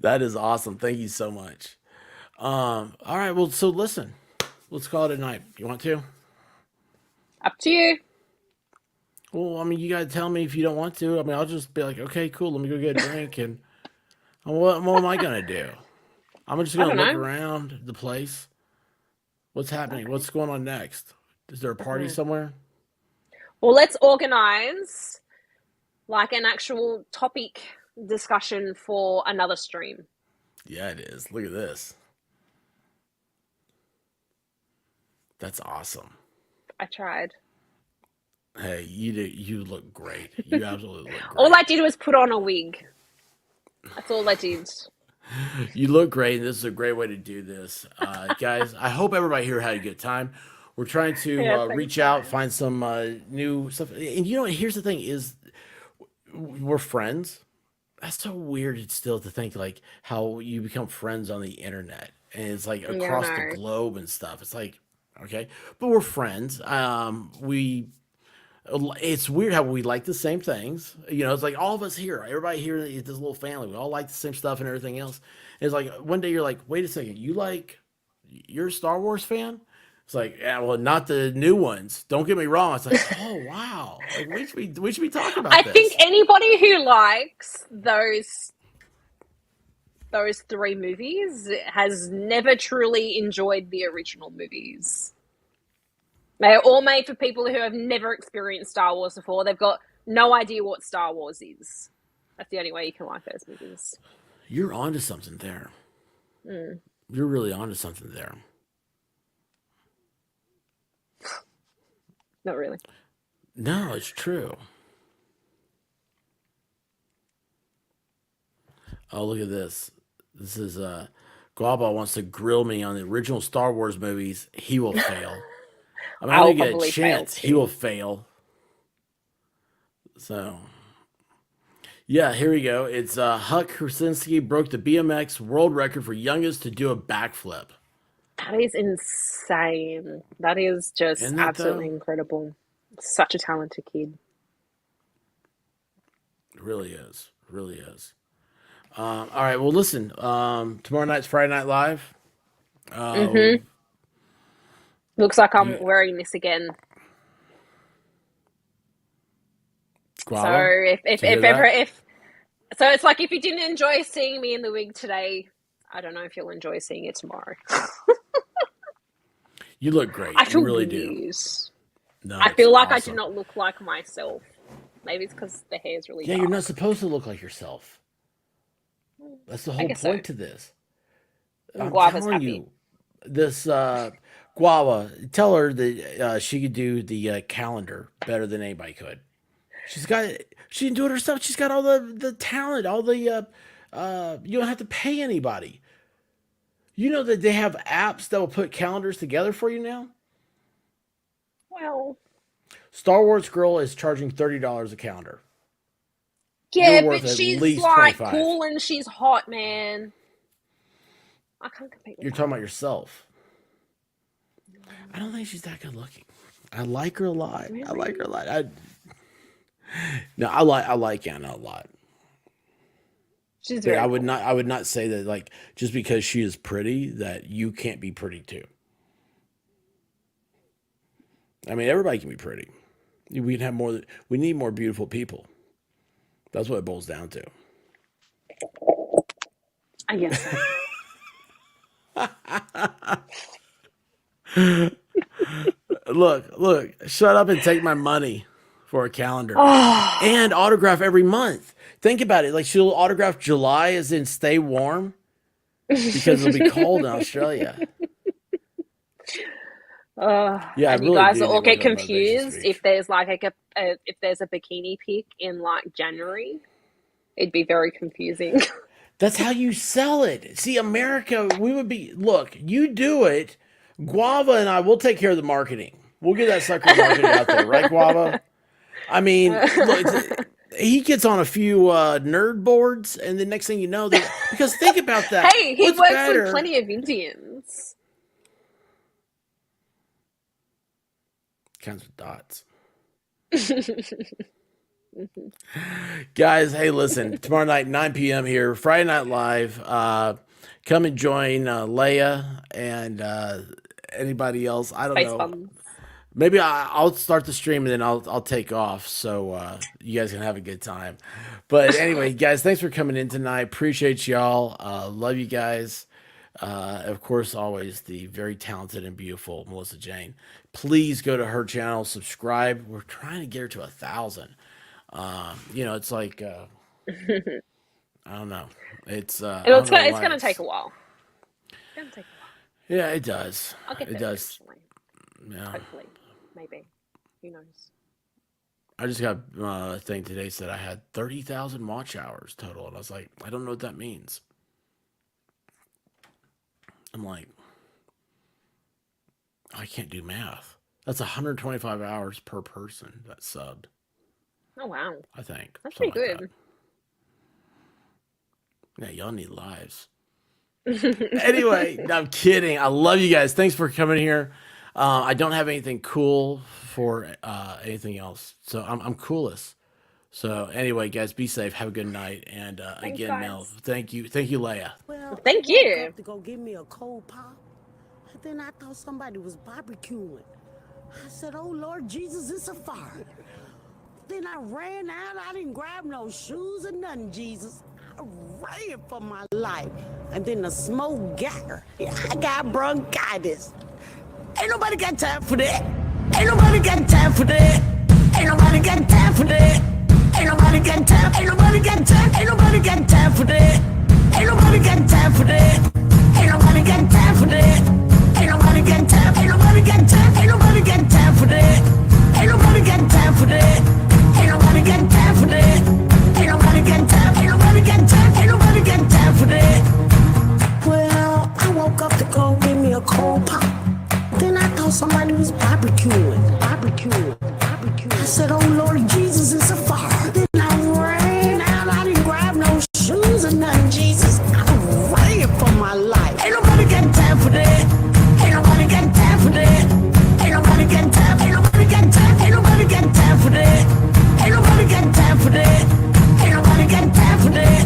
That is awesome. Thank you so much. All right. Well, so listen, let's call it a night. You want to? Up to you. Well, I mean, you gotta tell me if you don't want to. I mean, I'll just be like, okay, cool. Let me go get a drink, and what am I gonna do? I'm just gonna don't look know. around the place. What's happening? What's going on next? Is there a party somewhere? Well, let's organize like an actual topic discussion for another stream. Yeah, it is. Look at this. That's awesome. I tried. Hey, you look great. You absolutely look great. All I did was put on a wig. That's all I did. You look great, and this is a great way to do this. Guys, I hope everybody here had a good time. We're trying to Yeah, thanks, reach out, guys. find some new stuff. And here's the thing is, we're friends. That's so weird still to think like how you become friends on the internet. And it's like Yeah, across I the know. globe and stuff. It's like, okay. But we're friends. It's weird how we like the same things. It's like all of us here, everybody here is this little family. We all like the same stuff and everything else. It's like one day you're like, wait a second, you're a Star Wars fan? It's like, yeah, well, not the new ones. Don't get me wrong. It's like, oh wow, like we should be talking about I this. think anybody who likes those 3 movies has never truly enjoyed the original movies. They're all made for people who have never experienced Star Wars before. They've got no idea what Star Wars is. That's the only way you can like those movies. You're onto something there. You're really onto something there. Not really. No, it's true. Oh, look at this. This is Guapa wants to grill me on the original Star Wars movies. He will fail. I'm I'll going to get a probably fail chance. too. He will fail. So, yeah, here we go. It's Huck Krasinski broke the BMX world record for youngest to do a backflip. That is insane. That is just Isn't that, absolutely though? incredible. Such a talented kid. It really is. It really is. All right. Well, listen. Tomorrow night's Friday Night Live. Looks like I'm wearing this again. Guava? So if Did you hear ever that? so it's like if you didn't enjoy seeing me in the wig today, I don't know if you'll enjoy seeing it tomorrow. You look great. I feel You really weird. do. No, I feel it's like I do awesome. not look like myself. Maybe it's because the hair is really Yeah, dark. you're not supposed to look like yourself. That's the whole guess point so. to this. And I'm Guava's telling happy. you, this Guava, tell her that she could do the calendar better than anybody could. She can do it herself. She's got all the talent, all the, you don't have to pay anybody. You know that they have apps that will put calendars together for you now? Well, Star Wars Girl is charging $30 a calendar. yeah, You're worth but at she's least like 25. cool and she's hot, man. I can't compete with You're that. talking about yourself. I don't think she's that good looking. I like her a lot. Really? I like her a lot. I like Anna a lot. She's But very I would cool. not say that like just because she is pretty that you can't be pretty too. I mean, everybody can be pretty. We can have more. We need more beautiful people. That's what it boils down to. I guess so. Look, shut up and take my money for a calendar Oh, and autograph every month. Think about it. Like she'll autograph July as in stay warm because it'll be cold in Australia. Yeah, I and you really guys do all need get to go to motivation confused speech. if there's like if there's a bikini pic in like January. It'd be very confusing. That's how you sell it. See, America, we would be, look, you do it. Guava and I will take care of the marketing. We'll get that sucker marketed out there, right, Guava? I mean, look, he gets on a few nerd boards, and the next thing you know, because think about that. Hey, he What's works better? with plenty of Indians. Counts with dots. Guys, hey, listen, tomorrow night, 9 p.m. here, Friday Night Live. Come and join Leia and anybody else. I don't Face know. buns. Maybe I'll start the stream and then I'll take off so you guys can have a good time. But anyway, guys, thanks for coming in tonight. Appreciate y'all. Love you guys. Of course, always the very talented and beautiful Melissa Jane. Please go to her channel, subscribe. We're trying to get her to 1,000. It's like I don't know. It's I don't know It's why gonna take a while. It's gonna take a while. Yeah, it does. I'll get It there does. eventually. Yeah. Hopefully. Maybe. Who knows? I just got a thing today said I had 30,000 watch hours total, and I was like, I don't know what that means. I'm like, I can't do math. That's 125 hours per person that subbed. Oh wow. I think That's something pretty like good. that. Yeah, y'all need lives. Anyway, no, I'm kidding. I love you guys. Thanks for coming here. I don't have anything cool for anything else, so I'm coolest. So anyway, guys, be safe. Have a good night. And Thanks, again, Mel, guys. thank you, Leia. Well, Thank I woke you. up to go get me a cold pop, and then I thought somebody was barbecuing. I said, "Oh Lord Jesus, it's a fire!" Then I ran out. I didn't grab no shoes or nothing, Jesus. I ran for my life, and then the smoke got her. I got bronchitis. Ain't nobody got time for that. Ain't nobody got time for that. Ain't nobody got time for that. Ain't nobody got time. Ain't nobody got time. Ain't nobody got time for that. Ain't nobody got time for that. Ain't nobody got time for that. Ain't nobody got time. Ain't nobody got time. Ain't nobody got time for that. Ain't nobody got time for that. Ain't nobody got time for that. Ain't nobody got time. Ain't nobody got time. Ain't nobody got time. I said, oh Lord Jesus, it's a fire. Then I ran out, I didn't grab no shoes or nothing, Jesus. I ran for my life. Ain't nobody got time for that. Ain't nobody got time for that. Ain't nobody got time, ain't nobody got time, ain't nobody got time for that. Ain't nobody got time for that. Ain't nobody got time for that.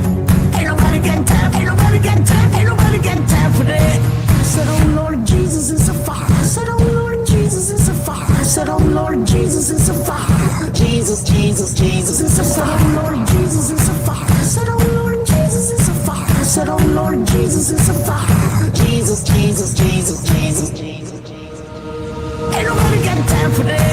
Ain't nobody got time, ain't nobody got time, ain't nobody got time for that. I said, oh Lord Jesus, it's a fire. I said, oh Lord Jesus, it's a fire. I said, oh Lord Jesus, it's a fire. Jesus, Jesus, Jesus, it's a fire. Oh Lord Jesus, it's a fire. I said, oh Lord Jesus, it's a fire. I said, oh Lord Jesus, it's a fire. Jesus, Jesus, Jesus, Jesus, Jesus, Jesus. Ain't nobody got time for that.